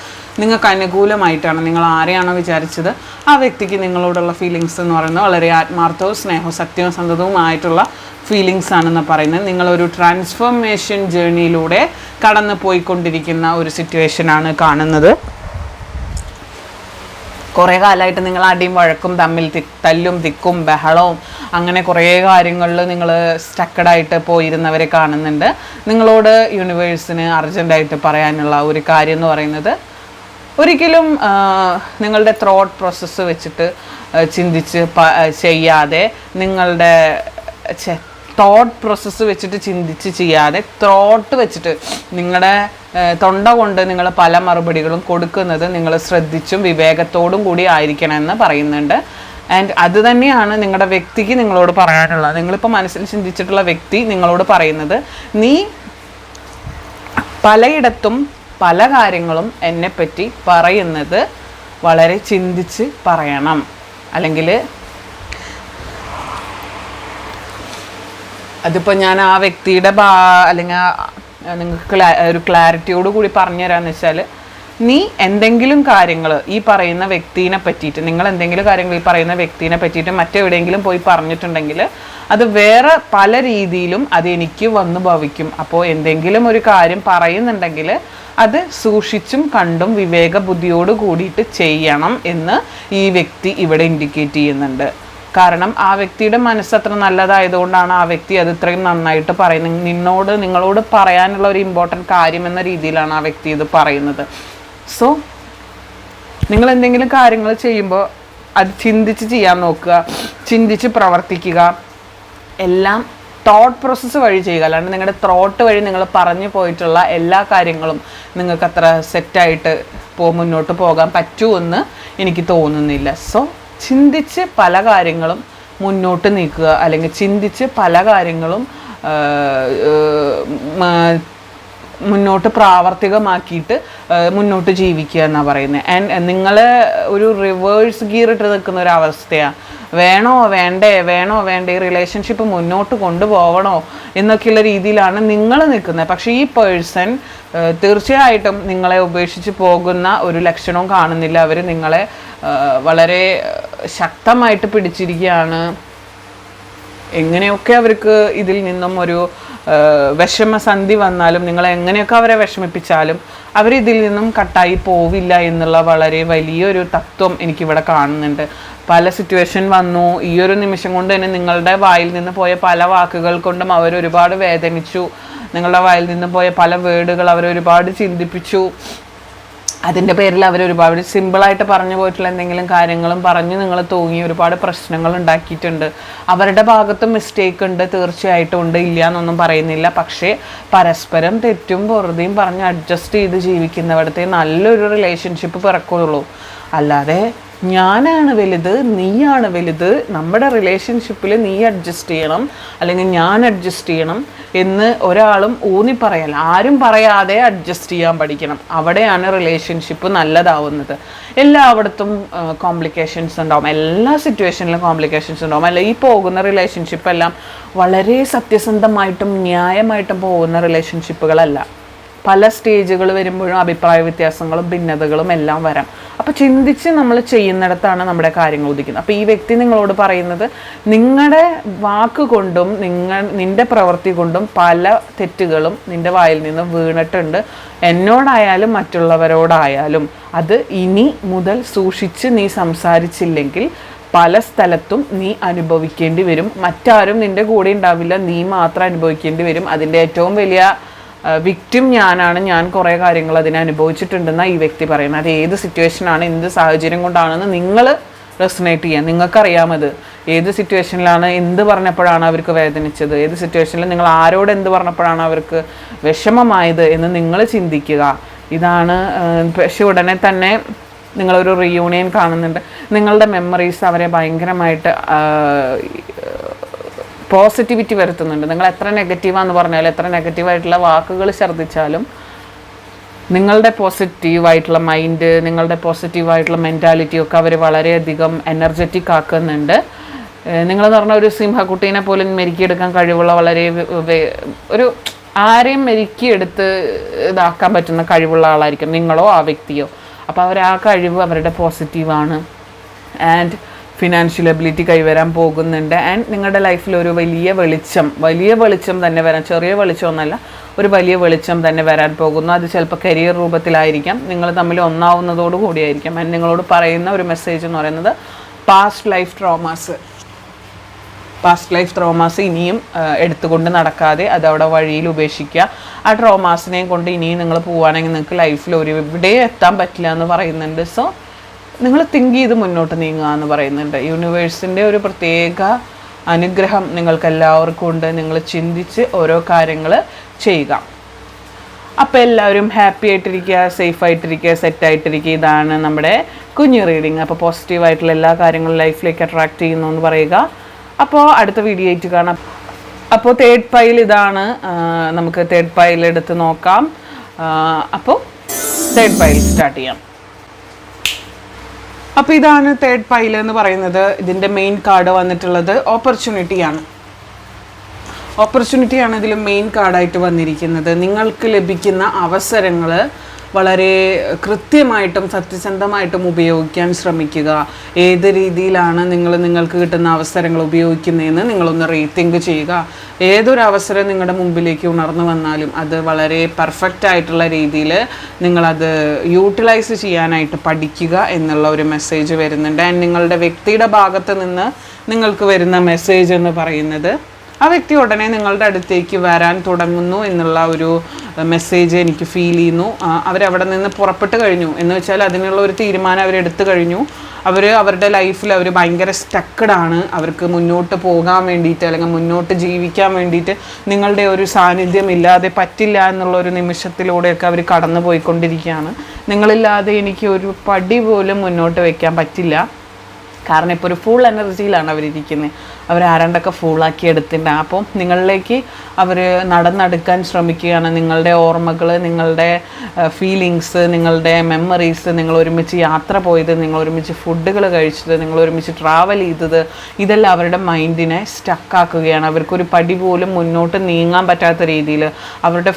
നിങ്ങൾക്ക് അനുകൂലമായിട്ടാണ്. നിങ്ങൾ ആരെയാണോ വിചാരിച്ചത് ആ വ്യക്തിക്ക് നിങ്ങളോടുള്ള ഫീലിങ്സ് എന്ന് പറയുന്നത് വളരെ ആത്മാർത്ഥവും സ്നേഹവും സത്യസന്ധവുമായിട്ടുള്ള ഫീലിങ്സ് ആണെന്ന് പറയുന്നത്. നിങ്ങളൊരു ട്രാൻസ്ഫോർമേഷൻ ജേർണിയിലൂടെ കടന്നു പോയിക്കൊണ്ടിരിക്കുന്ന ഒരു സിറ്റുവേഷനാണ് കാണുന്നത്. കുറേ കാലമായിട്ട് നിങ്ങൾ അടിയും വഴക്കും തല്ലും തിക്കും ബഹളവും അങ്ങനെ കുറേ കാര്യങ്ങളിൽ നിങ്ങൾ സ്റ്റക്കഡായിട്ട് പോയിരുന്നവരെ കാണുന്നുണ്ട്. നിങ്ങളോട് യൂണിവേഴ്സിന് അർജൻറ്റായിട്ട് പറയാനുള്ള ഒരു കാര്യം എന്ന് പറയുന്നത്, ഒരിക്കലും നിങ്ങളുടെ ത്രോട്ട് പ്രോസസ്സ് വെച്ചിട്ട് ചിന്തിച്ച് ചെയ്യാതെ, നിങ്ങളുടെ തോട്ട് പ്രോസസ്സ് വെച്ചിട്ട് ചിന്തിച്ച് ചെയ്യാതെ ത്രോട്ട് വെച്ചിട്ട് നിങ്ങളുടെ തൊണ്ട കൊണ്ട് നിങ്ങൾ പല മറുപടികളും കൊടുക്കുന്നത് നിങ്ങൾ ശ്രദ്ധിച്ചും വിവേകത്തോടും കൂടി ആയിരിക്കണമെന്ന് പറയുന്നുണ്ട്. ആൻഡ് അത് തന്നെയാണ് നിങ്ങളുടെ വ്യക്തിക്ക് നിങ്ങളോട് പറയാനുള്ളത്. നിങ്ങളിപ്പോൾ മനസ്സിൽ ചിന്തിച്ചിട്ടുള്ള വ്യക്തി നിങ്ങളോട് പറയുന്നത്, നീ പലയിടത്തും പല കാര്യങ്ങളും എന്നെപ്പറ്റി പറയുന്നത് വളരെ ചിന്തിച്ച് പറയണം. അല്ലെങ്കിൽ അതിപ്പോൾ ഞാൻ ആ വ്യക്തിയുടെ അല്ലെങ്കിൽ നിങ്ങൾക്ക് ഒരു ക്ലാരിറ്റിയോട് കൂടി പറഞ്ഞു തരാമെന്ന് വെച്ചാൽ, നീ എന്തെങ്കിലും കാര്യങ്ങൾ ഈ പറയുന്ന വ്യക്തിനെ പറ്റിയിട്ട്, നിങ്ങൾ എന്തെങ്കിലും കാര്യങ്ങൾ ഈ പറയുന്ന വ്യക്തിനെ പറ്റിയിട്ട് മറ്റെവിടെയെങ്കിലും പോയി പറഞ്ഞിട്ടുണ്ടെങ്കിൽ അത് വേറെ പല രീതിയിലും അത് എനിക്ക് വന്നു ഭവിക്കും. അപ്പോൾ എന്തെങ്കിലും ഒരു കാര്യം പറയുന്നുണ്ടെങ്കിൽ അത് സൂക്ഷിച്ചും കണ്ടും വിവേക ബുദ്ധിയോട് കൂടിയിട്ട് ചെയ്യണം എന്ന് ഈ വ്യക്തി ഇവിടെ ഇൻഡിക്കേറ്റ് ചെയ്യുന്നുണ്ട്. കാരണം ആ വ്യക്തിയുടെ മനസ്സ് അത്ര നല്ലതായതുകൊണ്ടാണ് ആ വ്യക്തി അത് ഇത്രയും നന്നായിട്ട് പറയുന്നത്. നിങ്ങളോട് പറയാനുള്ള ഒരു ഇമ്പോർട്ടൻറ്റ് കാര്യം എന്ന രീതിയിലാണ് ആ വ്യക്തി ഇത് പറയുന്നത്. സോ നിങ്ങൾ എന്തെങ്കിലും കാര്യങ്ങൾ ചെയ്യുമ്പോൾ അത് ചിന്തിച്ച് ചെയ്യാൻ നോക്കുക, ചിന്തിച്ച് പ്രവർത്തിക്കുക. എല്ലാം തോട്ട് പ്രോസസ്സ് വഴി ചെയ്യുക. അല്ലാണ്ട് നിങ്ങളുടെ ത്രോട്ട് വഴി നിങ്ങൾ പറഞ്ഞു പോയിട്ടുള്ള എല്ലാ കാര്യങ്ങളും നിങ്ങൾക്ക് അത്ര സെറ്റായിട്ട് മുന്നോട്ട് പോകാൻ പറ്റുമെന്ന് എനിക്ക് തോന്നുന്നില്ല. സോ ചിന്തിച്ച് പല കാര്യങ്ങളും മുന്നോട്ട് നീക്കുക, അല്ലെങ്കിൽ ചിന്തിച്ച് പല കാര്യങ്ങളും മുന്നോട്ട് പ്രാവർത്തികമാക്കിയിട്ട് മുന്നോട്ട് ജീവിക്കുക എന്നാണ് പറയുന്നത്. ആൻഡ് നിങ്ങൾ ഒരു റിവേഴ്സ് ഗിയർ ഇട്ട് നിൽക്കുന്ന ഒരു അവസ്ഥയാണ്. വേണോ വേണ്ടേ ഈ റിലേഷൻഷിപ്പ് മുന്നോട്ട് കൊണ്ടുപോകണോ എന്നൊക്കെയുള്ള രീതിയിലാണ് നിങ്ങൾ നിൽക്കുന്നത്. പക്ഷേ ഈ പേഴ്സൺ തീർച്ചയായിട്ടും നിങ്ങളെ ഉപേക്ഷിച്ച് പോകുന്ന ഒരു ലക്ഷണവും കാണുന്നില്ല. അവർ നിങ്ങളെ വളരെ ശക്തമായിട്ട് പിടിച്ചിരിക്കുകയാണ്. എങ്ങനെയൊക്കെ അവർക്ക് ഇതിൽ നിന്നും ഒരു വിഷമസന്ധി വന്നാലും, നിങ്ങൾ എങ്ങനെയൊക്കെ അവരെ വിഷമിപ്പിച്ചാലും അവരിതിൽ നിന്നും കട്ടായി പോവില്ല എന്നുള്ള വളരെ വലിയൊരു തത്വം എനിക്കിവിടെ കാണുന്നുണ്ട്. പല സിറ്റുവേഷൻ വന്നു, ഈ ഒരു നിമിഷം കൊണ്ട് തന്നെ നിങ്ങളുടെ വായിൽ നിന്ന് പോയ പല വാക്കുകൾ കൊണ്ടും അവരൊരുപാട് വേദനിച്ചു. നിങ്ങളുടെ വായിൽ നിന്ന് പോയ പല വേർഡുകൾ അവരൊരുപാട് ചിന്തിപ്പിച്ചു. അതിൻ്റെ പേരിൽ അവരൊരുപാട് സിമ്പിളായിട്ട് പറഞ്ഞു പോയിട്ടുള്ള എന്തെങ്കിലും കാര്യങ്ങളും പറഞ്ഞ് നിങ്ങൾ തൂങ്ങി ഒരുപാട് പ്രശ്നങ്ങൾ ഉണ്ടാക്കിയിട്ടുണ്ട്. അവരുടെ ഭാഗത്തും മിസ്റ്റേക്ക് ഉണ്ട്, തീർച്ചയായിട്ടും ഉണ്ട്, ഇല്ല എന്നൊന്നും പറയുന്നില്ല. പക്ഷേ പരസ്പരം തെറ്റും പൊറുതിയും പറഞ്ഞ് അഡ്ജസ്റ്റ് ചെയ്ത് ജീവിക്കുന്നവിടത്തെ നല്ലൊരു റിലേഷൻഷിപ്പ് പിറക്കുള്ളൂ. അല്ലാതെ ഞാനാണ് വലുത്, നീയാണ് വലുത്, നമ്മുടെ റിലേഷൻഷിപ്പിൽ നീ അഡ്ജസ്റ്റ് ചെയ്യണം അല്ലെങ്കിൽ ഞാൻ അഡ്ജസ്റ്റ് ചെയ്യണം എന്ന് ഒരാളും ഊന്നി പറയല്ല. ആരും പറയാതെ അഡ്ജസ്റ്റ് ചെയ്യാൻ പഠിക്കണം. അവിടെയാണ് റിലേഷൻഷിപ്പ് നല്ലതാവുന്നത്. എല്ലായിടത്തും കോംപ്ലിക്കേഷൻസ് ഉണ്ടാവും, എല്ലാ സിറ്റുവേഷനിലും കോംപ്ലിക്കേഷൻസ് ഉണ്ടാവും. അല്ല, ഈ പോകുന്ന റിലേഷൻഷിപ്പ് എല്ലാം വളരെ സത്യസന്ധമായിട്ടും ന്യായമായിട്ടും പോകുന്ന റിലേഷൻഷിപ്പുകളല്ല. പല സ്റ്റേജുകൾ വരുമ്പോഴും അഭിപ്രായ വ്യത്യാസങ്ങളും ഭിന്നതകളും എല്ലാം വരാം. അപ്പോൾ ചിന്തിച്ച് നമ്മൾ ചെയ്യുന്നിടത്താണ് നമ്മുടെ കാര്യങ്ങൾ ഉദിക്കുന്നത്. അപ്പോൾ ഈ വ്യക്തി നിങ്ങളോട് പറയുന്നത്, നിങ്ങളുടെ വാക്ക് കൊണ്ടും നിൻ്റെ പ്രവൃത്തി കൊണ്ടും പല തെറ്റുകളും നിൻ്റെ വായിൽ നിന്ന് വീണിട്ടുണ്ട്. എന്നോടായാലും മറ്റുള്ളവരോടായാലും അത് ഇനി മുതൽ സൂക്ഷിച്ച് നീ സംസാരിച്ചില്ലെങ്കിൽ പല സ്ഥലത്തും നീ അനുഭവിക്കേണ്ടി വരും. മറ്റാരും നിൻ്റെ കൂടെ ഉണ്ടാവില്ല, നീ മാത്രം അനുഭവിക്കേണ്ടി വരും. അതിൻ്റെ ഏറ്റവും വലിയ വിക്ടിം ഞാനാണ്. ഞാൻ കുറേ കാര്യങ്ങൾ അതിനെ അനുഭവിച്ചിട്ടുണ്ടെന്നാണ് ഈ വ്യക്തി പറയുന്നത്. അത് ഏത് സിറ്റുവേഷനാണ്, എന്ത് സാഹചര്യം കൊണ്ടാണെന്ന് നിങ്ങൾ റെസണേറ്റ് ചെയ്യാം. നിങ്ങൾക്കറിയാമത് ഏത് സിറ്റുവേഷനിലാണ്, എന്ത് പറഞ്ഞപ്പോഴാണ് അവർക്ക് വേദനിച്ചത്, ഏത് സിറ്റുവേഷനിൽ നിങ്ങൾ ആരോട് എന്ത് പറഞ്ഞപ്പോഴാണ് അവർക്ക് വിഷമമായത് എന്ന് നിങ്ങൾ ചിന്തിക്കുക. ഇതാണ്. പക്ഷെ ഉടനെ തന്നെ നിങ്ങളൊരു റീയൂണിയൻ കാണുന്നുണ്ട്. നിങ്ങളുടെ മെമ്മറീസ് അവരെ ഭയങ്കരമായിട്ട് പോസിറ്റിവിറ്റി വരുത്തുന്നുണ്ട്. നിങ്ങൾ എത്ര നെഗറ്റീവാന്ന് പറഞ്ഞാലും, എത്ര നെഗറ്റീവായിട്ടുള്ള വാക്കുകൾ ഛർദ്ദിച്ചാലും, നിങ്ങളുടെ പോസിറ്റീവായിട്ടുള്ള മൈൻഡ്, നിങ്ങളുടെ പോസിറ്റീവായിട്ടുള്ള മെൻറ്റാലിറ്റി ഒക്കെ അവർ വളരെയധികം എനർജറ്റിക് ആക്കുന്നുണ്ട്. നിങ്ങളെന്ന് പറഞ്ഞാൽ ഒരു സിംഹക്കുട്ടീനെ പോലും മെരുക്കിയെടുക്കാൻ കഴിവുള്ള വളരെ ഒരു ആരെയും മെരുക്കിയെടുത്ത് ഇതാക്കാൻ പറ്റുന്ന കഴിവുള്ള ആളായിരിക്കും നിങ്ങളോ ആ വ്യക്തിയോ. അപ്പോൾ അവർ ആ കഴിവ് അവരുടെ പോസിറ്റീവാണ്. ആൻഡ് ഫിനാൻഷ്യൽ എബിലിറ്റി കൈവരാൻ പോകുന്നുണ്ട്. ആൻഡ് നിങ്ങളുടെ ലൈഫിൽ ഒരു വലിയ വെളിച്ചം തന്നെ വരാൻ, ചെറിയ വെളിച്ചമൊന്നുമല്ല, ഒരു വലിയ വെളിച്ചം തന്നെ വരാൻ പോകുന്നു. അത് ചിലപ്പോൾ കരിയർ രൂപത്തിലായിരിക്കാം, നിങ്ങൾ തമ്മിൽ ഒന്നാവുന്നതോടു കൂടിയായിരിക്കാം. ആൻഡ് നിങ്ങളോട് പറയുന്ന ഒരു മെസ്സേജ് എന്ന് പറയുന്നത്, പാസ്റ്റ് ലൈഫ് ട്രോമാസ് ഇനിയും എടുത്തുകൊണ്ട് നടക്കാതെ അതവിടെ വഴിയിൽ ഉപേക്ഷിക്കുക. ആ ട്രോമാസിനെയും കൊണ്ട് ഇനിയും നിങ്ങൾ പോവുകയാണെങ്കിൽ നിങ്ങൾക്ക് ലൈഫിൽ ഇവിടെ എത്താൻ പറ്റില്ല എന്ന് പറയുന്നുണ്ട്. സോ നിങ്ങൾ തിങ്ക് ചെയ്ത് മുന്നോട്ട് നീങ്ങുക എന്ന് പറയുന്നുണ്ട്. യൂണിവേഴ്സിൻ്റെ ഒരു പ്രത്യേക അനുഗ്രഹം നിങ്ങൾക്കെല്ലാവർക്കും ഉണ്ട്. നിങ്ങൾ ചിന്തിച്ച് ഓരോ കാര്യങ്ങൾ ചെയ്യുക. അപ്പോൾ എല്ലാവരും ഹാപ്പി ആയിട്ടിരിക്കുക, സേഫ് ആയിട്ടിരിക്കുക, സെറ്റായിട്ടിരിക്കുക. ഇതാണ് നമ്മുടെ കുഞ്ഞു റീഡിങ്. അപ്പോൾ പോസിറ്റീവായിട്ടുള്ള എല്ലാ കാര്യങ്ങളും ലൈഫിലേക്ക് അട്രാക്റ്റ് ചെയ്യുന്നു എന്ന് പറയുക. അപ്പോൾ അടുത്ത വീഡിയോ ആയിട്ട് കാണാം. അപ്പോൾ തേർഡ് പൈൽ ഇതാണ്. നമുക്ക് തേർഡ് പൈൽ എടുത്ത് നോക്കാം. അപ്പോൾ തേർഡ് പൈൽ സ്റ്റാർട്ട് ചെയ്യാം. അപ്പോൾ ഇതാണ് തേർഡ് പൈൽ എന്ന് പറയുന്നത്. ഇതിൻ്റെ മെയിൻ കാർഡ് വന്നിട്ടുള്ളത് ഓപ്പർച്യൂണിറ്റിയാണ്. ഇതിൽ മെയിൻ കാർഡായിട്ട് വന്നിരിക്കുന്നത്. നിങ്ങൾക്ക് ലഭിക്കുന്ന അവസരങ്ങൾ വളരെ കൃത്യമായിട്ടും സത്യസന്ധമായിട്ടും ഉപയോഗിക്കാൻ ശ്രമിക്കുക. ഏത് രീതിയിലാണ് നിങ്ങൾക്ക് കിട്ടുന്ന അവസരങ്ങൾ ഉപയോഗിക്കുന്നതെന്ന് നിങ്ങളൊന്ന് റീതിങ്ക് ചെയ്യുക. ഏതൊരു അവസരം നിങ്ങളുടെ മുമ്പിലേക്ക് ഉണർന്നു വന്നാലും അത് വളരെ പെർഫെക്റ്റ് ആയിട്ടുള്ള രീതിയിൽ നിങ്ങളത് യൂട്ടിലൈസ് ചെയ്യാനായിട്ട് പഠിക്കുക എന്നുള്ള ഒരു മെസ്സേജ് വരുന്നുണ്ട്. ആൻഡ് നിങ്ങളുടെ വ്യക്തിയുടെ ഭാഗത്ത് നിന്ന് നിങ്ങൾക്ക് വരുന്ന മെസ്സേജ് എന്ന് പറയുന്നത് ആ വ്യക്തി ഉടനെ നിങ്ങളുടെ അടുത്തേക്ക് വരാൻ തുടങ്ങുന്നു എന്നുള്ള ഒരു മെസ്സേജ് എനിക്ക് ഫീൽ ചെയ്യുന്നു. അവരവിടെ നിന്ന് പുറപ്പെട്ട് കഴിഞ്ഞു എന്ന് വെച്ചാൽ അതിനുള്ള ഒരു തീരുമാനം അവരെടുത്തു കഴിഞ്ഞു. അവരുടെ ലൈഫിൽ അവർ ഭയങ്കര സ്റ്റക്കഡാണ്. അവർക്ക് മുന്നോട്ട് പോകാൻ വേണ്ടിയിട്ട് അല്ലെങ്കിൽ മുന്നോട്ട് ജീവിക്കാൻ വേണ്ടിയിട്ട് നിങ്ങളുടെ ഒരു സാന്നിധ്യം ഇല്ലാതെ പറ്റില്ല എന്നുള്ള ഒരു നിമിഷത്തിലൂടെയൊക്കെ അവർ കടന്നു പോയിക്കൊണ്ടിരിക്കുകയാണ്. നിങ്ങളില്ലാതെ എനിക്ക് ഒരു പടി പോലും മുന്നോട്ട് വയ്ക്കാൻ പറ്റില്ല. കാരണം ഇപ്പോൾ ഒരു ഫുൾ എനർജിയിലാണ് അവരിയ്ക്കുന്നത്. ആരണ്ടൊക്കെ ഫുള്ളാക്കി എടുത്തിട്ടുണ്ട്. അപ്പം നിങ്ങളിലേക്ക് അവർ നടന്നെടുക്കാൻ ശ്രമിക്കുകയാണ്. നിങ്ങളുടെ ഓർമ്മകൾ, നിങ്ങളുടെ ഫീലിങ്സ്, നിങ്ങളുടെ മെമ്മറീസ്, നിങ്ങൾ ഒരുമിച്ച് യാത്ര പോയത്, നിങ്ങൾ ഒരുമിച്ച് ഫുഡുകൾ കഴിച്ചത്, നിങ്ങൾ ഒരുമിച്ച് ട്രാവൽ ചെയ്തത്, ഇതെല്ലാം അവരുടെ മൈൻഡിനെ സ്റ്റക്കാക്കുകയാണ്. അവർക്കൊരു പടി പോലും മുന്നോട്ട് നീങ്ങാൻ പറ്റാത്ത രീതിയിൽ അവരുടെ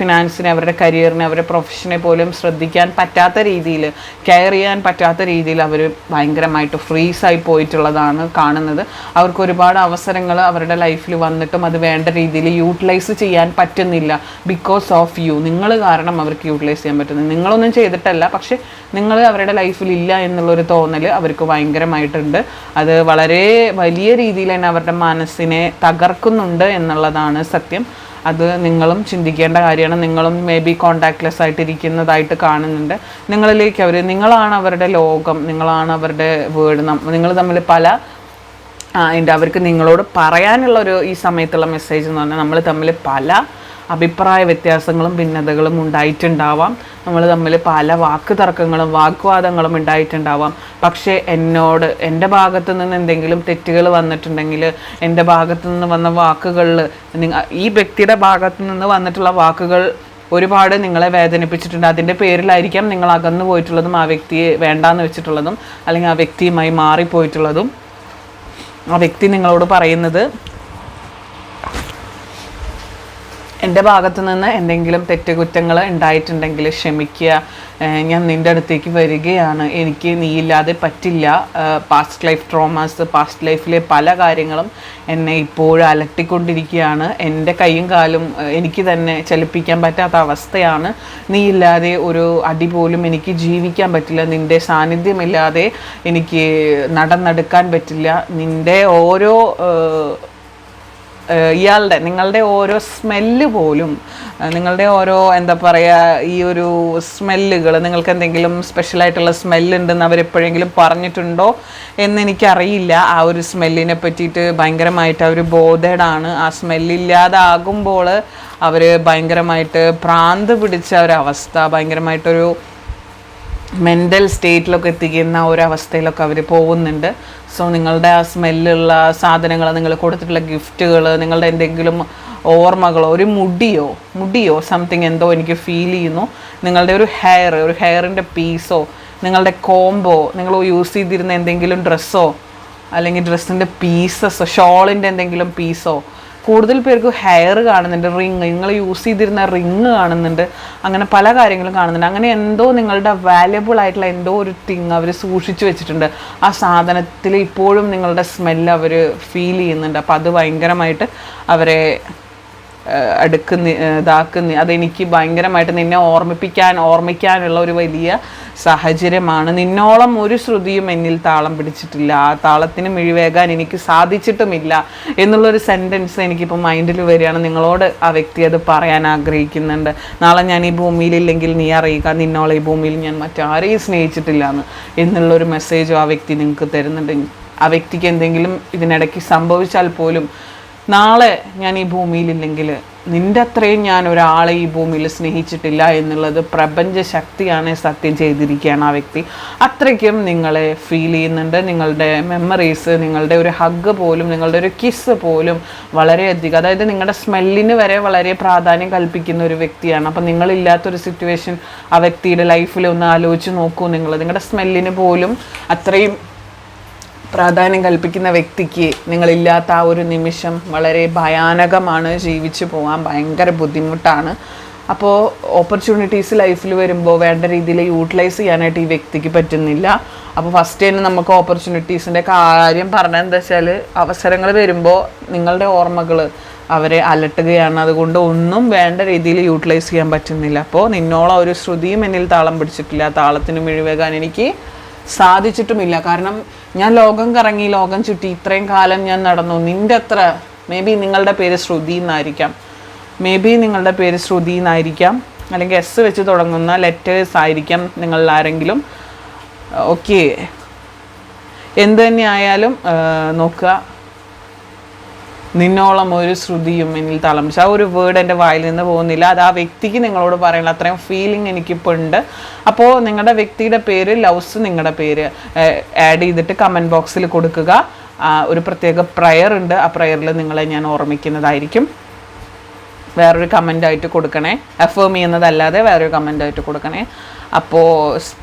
ഫിനാൻസിനെ, അവരുടെ കരിയറിനെ, അവരുടെ പ്രൊഫഷനെ പോലും ശ്രദ്ധിക്കാൻ പറ്റാത്ത രീതിയിൽ, കെയർ ചെയ്യാൻ പറ്റാത്ത രീതിയിൽ അവർ ഭയങ്കരമായിട്ട് ഫ്രീസായി പോയിട്ടുള്ളതാണ് കാണുന്നത്. അവർക്ക് ഒരുപാട് അവസരങ്ങൾ അവരുടെ ലൈഫിൽ വന്നിട്ടും അത് വേണ്ട രീതിയിൽ യൂട്ടിലൈസ് ചെയ്യാൻ പറ്റുന്നില്ല. ബിക്കോസ് ഓഫ് യു, നിങ്ങൾ കാരണം അവർക്ക് യൂട്ടിലൈസ് ചെയ്യാൻ പറ്റുന്നില്ല. നിങ്ങളൊന്നും ചെയ്തിട്ടല്ല, പക്ഷെ നിങ്ങൾ അവരുടെ ലൈഫിൽ ഇല്ല എന്നുള്ളൊരു തോന്നൽ അവർക്ക് ഭയങ്കരമായിട്ടുണ്ട്. അത് വളരെ വലിയ രീതിയിൽ തന്നെ അവരുടെ മനസ്സിനെ തകർക്കുന്നുണ്ട് എന്നുള്ളതാണ് സത്യം. അത് നിങ്ങളും ചിന്തിക്കേണ്ട കാര്യമാണ്. നിങ്ങളും മേ ബി കോണ്ടാക്ട്ലെസ് ആയിട്ടിരിക്കുന്നതായിട്ട് കാണുന്നുണ്ട്. നിങ്ങളാണ് അവരുടെ ലോകം, നിങ്ങളാണ് അവരുടെ വേർഡ്. നിങ്ങൾ തമ്മിൽ അവർക്ക് നിങ്ങളോട് പറയാനുള്ളൊരു ഈ സമയത്തുള്ള മെസ്സേജ് എന്ന് പറഞ്ഞാൽ നമ്മൾ തമ്മിൽ പല അഭിപ്രായ വ്യത്യാസങ്ങളും ഭിന്നതകളും ഉണ്ടായിട്ടുണ്ടാവാം. നമ്മൾ തമ്മിൽ പല വാഗ്വാദങ്ങളും ഉണ്ടായിട്ടുണ്ടാവാം. പക്ഷേ എൻ്റെ ഭാഗത്തു നിന്ന് എന്തെങ്കിലും തെറ്റുകൾ വന്നിട്ടുണ്ടെങ്കിൽ, എൻ്റെ ഭാഗത്തു നിന്ന് വന്ന വാക്കുകളിൽ ഈ വ്യക്തിയുടെ ഭാഗത്തു നിന്ന് വന്നിട്ടുള്ള വാക്കുകൾ ഒരുപാട് നിങ്ങളെ വേദനിപ്പിച്ചിട്ടുണ്ട്. അതിൻ്റെ പേരിലായിരിക്കാം നിങ്ങൾ അകന്നു പോയിട്ടുള്ളതും, ആ വ്യക്തിയെ വേണ്ടാന്ന് വെച്ചിട്ടുള്ളതും, അല്ലെങ്കിൽ ആ വ്യക്തിയുമായി മാറിപ്പോയിട്ടുള്ളതും. ആ വ്യക്തി നിങ്ങളോട് പറയുന്നത്, എൻ്റെ ഭാഗത്തു നിന്ന് എന്തെങ്കിലും തെറ്റുകുറ്റങ്ങൾ ഉണ്ടായിട്ടുണ്ടെങ്കിൽ ക്ഷമിക്കുക, ഞാൻ നിൻ്റെ അടുത്തേക്ക് വരികയാണ്, എനിക്ക് നീയില്ലാതെ പറ്റില്ല. പാസ്റ്റ് ലൈഫ് ട്രോമാസ്, പാസ്റ്റ് ലൈഫിലെ പല കാര്യങ്ങളും എന്നെ ഇപ്പോഴും അലട്ടിക്കൊണ്ടിരിക്കുകയാണ്. എൻ്റെ കൈയും കാലും എനിക്ക് തന്നെ ചലിപ്പിക്കാൻ പറ്റാത്ത അവസ്ഥയാണ്. നീയില്ലാതെ ഒരു അടി പോലും എനിക്ക് ജീവിക്കാൻ പറ്റില്ല. നിൻ്റെ സാന്നിധ്യമില്ലാതെ എനിക്ക് നടന്നെടുക്കാൻ പറ്റില്ല. നിൻ്റെ ഓരോ നിങ്ങളുടെ ഓരോ സ്മെല്ല് പോലും, നിങ്ങളുടെ ഓരോ എന്താ പറയുക, ഈ ഒരു സ്മെല്ലുകൾ, നിങ്ങൾക്ക് എന്തെങ്കിലും സ്പെഷ്യലായിട്ടുള്ള സ്മെല്ലുണ്ടെന്ന് അവരെപ്പോഴെങ്കിലും പറഞ്ഞിട്ടുണ്ടോ എന്നെനിക്കറിയില്ല. ആ ഒരു സ്മെല്ലിനെ പറ്റിയിട്ട് ഭയങ്കരമായിട്ട് അവർ ബോധേഡാണ്. ആ സ്മെല്ലില്ലാതാകുമ്പോൾ അവർ ഭയങ്കരമായിട്ട് ഭ്രാന്ത് പിടിച്ച ഒരവസ്ഥ, ഭയങ്കരമായിട്ടൊരു മെൻ്റൽ സ്റ്റേറ്റിലൊക്കെ എത്തിക്കുന്ന ഒരവസ്ഥയിലൊക്കെ അവർ പോകുന്നുണ്ട്. സോ നിങ്ങളുടെ ആ സ്മെല്ലുള്ള സാധനങ്ങൾ, നിങ്ങൾ കൊടുത്തിട്ടുള്ള ഗിഫ്റ്റുകൾ, നിങ്ങളുടെ എന്തെങ്കിലും ഓർമ്മകളോ, ഒരു മുടിയോ സംതിങ് എന്തോ എനിക്ക് ഫീൽ ചെയ്യുന്നു. നിങ്ങളുടെ ഒരു ഹെയറിൻ്റെ പീസോ, നിങ്ങളുടെ കോംബോ, നിങ്ങൾ യൂസ് ചെയ്തിരുന്ന എന്തെങ്കിലും ഡ്രസ്സോ, അല്ലെങ്കിൽ ഡ്രസ്സിൻ്റെ പീസസോ, ഷോളിൻ്റെ എന്തെങ്കിലും പീസോ, കൂടുതൽ പേർക്ക് ഹെയർ കാണുന്നുണ്ട്, നിങ്ങൾ യൂസ് ചെയ്തിരുന്ന റിങ് കാണുന്നുണ്ട്, അങ്ങനെ പല കാര്യങ്ങളും കാണുന്നുണ്ട്. അങ്ങനെ എന്തോ നിങ്ങളുടെ വാല്യബിൾ ആയിട്ടുള്ള എന്തോ ഒരു തിങ് അവർ സൂക്ഷിച്ചു വെച്ചിട്ടുണ്ട്. ആ സാധനത്തിൽ ഇപ്പോഴും നിങ്ങളുടെ സ്മെല്ല് അവർ ഫീൽ ചെയ്യുന്നുണ്ട്. അപ്പോൾ അത് ഭയങ്കരമായിട്ട് അവരെ അതെനിക്ക് ഭയങ്കരമായിട്ട് നിന്നെ ഓർമ്മിക്കാനുള്ള ഒരു വലിയ സാഹചര്യമാണ്. നിന്നോളം ഒരു ശ്രുതിയും എന്നിൽ താളം പിടിച്ചിട്ടില്ല, ആ താളത്തിന് മിഴിവേകാൻ എനിക്ക് സാധിച്ചിട്ടുമില്ല എന്നുള്ളൊരു സെൻറ്റൻസ് എനിക്കിപ്പോൾ മൈൻഡിൽ വരികയാണ്. നിങ്ങളോട് ആ വ്യക്തി അത് പറയാൻ ആഗ്രഹിക്കുന്നുണ്ട്. നാളെ ഞാൻ ഈ ഭൂമിയിലില്ലെങ്കിൽ നീ അറിയുക, നിന്നോളം ഈ ഭൂമിയിൽ ഞാൻ മറ്റാരെയും സ്നേഹിച്ചിട്ടില്ല എന്നുള്ളൊരു മെസ്സേജും ആ വ്യക്തി നിങ്ങൾക്ക് തരുന്നുണ്ട്. ആ വ്യക്തിക്ക് എന്തെങ്കിലും ഇതിനിടയ്ക്ക് സംഭവിച്ചാൽ പോലും നാളെ ഞാൻ ഈ ഭൂമിയിലില്ലെങ്കിൽ നിൻ്റെ അത്രയും ഞാൻ ഒരാളെ ഈ ഭൂമിയിൽ സ്നേഹിച്ചിട്ടില്ല എന്നുള്ളത് പ്രപഞ്ച ശക്തിയാണ് സത്യം ചെയ്തിരിക്കുകയാണ് ആ വ്യക്തി. അത്രയ്ക്കും നിങ്ങളെ ഫീൽ ചെയ്യുന്നുണ്ട്. നിങ്ങളുടെ മെമ്മറീസ്, നിങ്ങളുടെ ഒരു ഹഗ് പോലും, നിങ്ങളുടെ ഒരു കിസ് പോലും വളരെയധികം, അതായത് നിങ്ങളുടെ സ്മെല്ലിന് വരെ വളരെ പ്രാധാന്യം കൽപ്പിക്കുന്ന ഒരു വ്യക്തിയാണ്. അപ്പം നിങ്ങളില്ലാത്തൊരു സിറ്റുവേഷൻ ആ വ്യക്തിയുടെ ലൈഫിൽ ഒന്ന് ആലോചിച്ച് നോക്കൂ. നിങ്ങളുടെ സ്മെല്ലിന് പോലും അത്രയും പ്രാധാന്യം കൽപ്പിക്കുന്ന വ്യക്തിക്ക് നിങ്ങളില്ലാത്ത ആ ഒരു നിമിഷം വളരെ ഭയാനകമാണ്. ജീവിച്ചു പോകാൻ ഭയങ്കര ബുദ്ധിമുട്ടാണ്. അപ്പോൾ ഓപ്പർച്യൂണിറ്റീസ് ലൈഫിൽ വരുമ്പോൾ വേണ്ട രീതിയിൽ യൂട്ടിലൈസ് ചെയ്യാനായിട്ട് ഈ വ്യക്തിക്ക് പറ്റുന്നില്ല. അപ്പോൾ ഫസ്റ്റ് തന്നെ നമുക്ക് ഓപ്പർച്യൂണിറ്റീസിൻ്റെ കാര്യം പറഞ്ഞതെന്താ വെച്ചാൽ, അവസരങ്ങൾ വരുമ്പോൾ നിങ്ങളുടെ ഓർമ്മകൾ അവരെ അലട്ടുകയാണ്. അതുകൊണ്ട് ഒന്നും വേണ്ട രീതിയിൽ യൂട്ടിലൈസ് ചെയ്യാൻ പറ്റുന്നില്ല. അപ്പോൾ നിന്നോളം ഒരു ശ്രുതിയും എന്നിൽ താളം പിടിച്ചിട്ടില്ല, താളത്തിന് മിഴിവേകാൻ എനിക്ക് സാധിച്ചിട്ടുമില്ല. കാരണം ഞാൻ ലോകം കറങ്ങി, ലോകം ചുറ്റി, ഇത്രയും കാലം ഞാൻ നടന്നു. നിൻ്റെ അത്ര മേ ബി നിങ്ങളുടെ പേര് ശ്രുതി എന്നായിരിക്കാം, അല്ലെങ്കിൽ എസ് വെച്ച് തുടങ്ങുന്ന ലെറ്റേഴ്സ് ആയിരിക്കാം നിങ്ങളിൽ ആരെങ്കിലും. ഓക്കെ, എന്ത് തന്നെ ആയാലും നോക്കുക, നിന്നോളം ഒരു ശ്രുതിയും എന്നിൽ താളം പിടിച്ച ആ ഒരു വേർഡ് എൻ്റെ വായിൽ നിന്ന് പോകുന്നില്ല. അത് ആ വ്യക്തിക്ക് നിങ്ങളോട് പറയണം. അത്രയും ഫീലിംഗ് എനിക്കിപ്പോൾ ഉണ്ട്. അപ്പോൾ നിങ്ങളുടെ വ്യക്തിയുടെ പേര്, ലവ്സ് നിങ്ങളുടെ പേര് ആഡ് ചെയ്തിട്ട് കമൻറ്റ് ബോക്സിൽ കൊടുക്കുക. ഒരു പ്രത്യേക പ്രയർ ഉണ്ട്, ആ പ്രയറിൽ നിങ്ങളെ ഞാൻ ഓർമ്മിക്കുന്നതായിരിക്കും. വേറൊരു കമൻ്റായിട്ട് കൊടുക്കണേ, അഫേം ചെയ്യുന്നതല്ലാതെ വേറൊരു കമൻ്റായിട്ട് കൊടുക്കണേ. അപ്പോൾ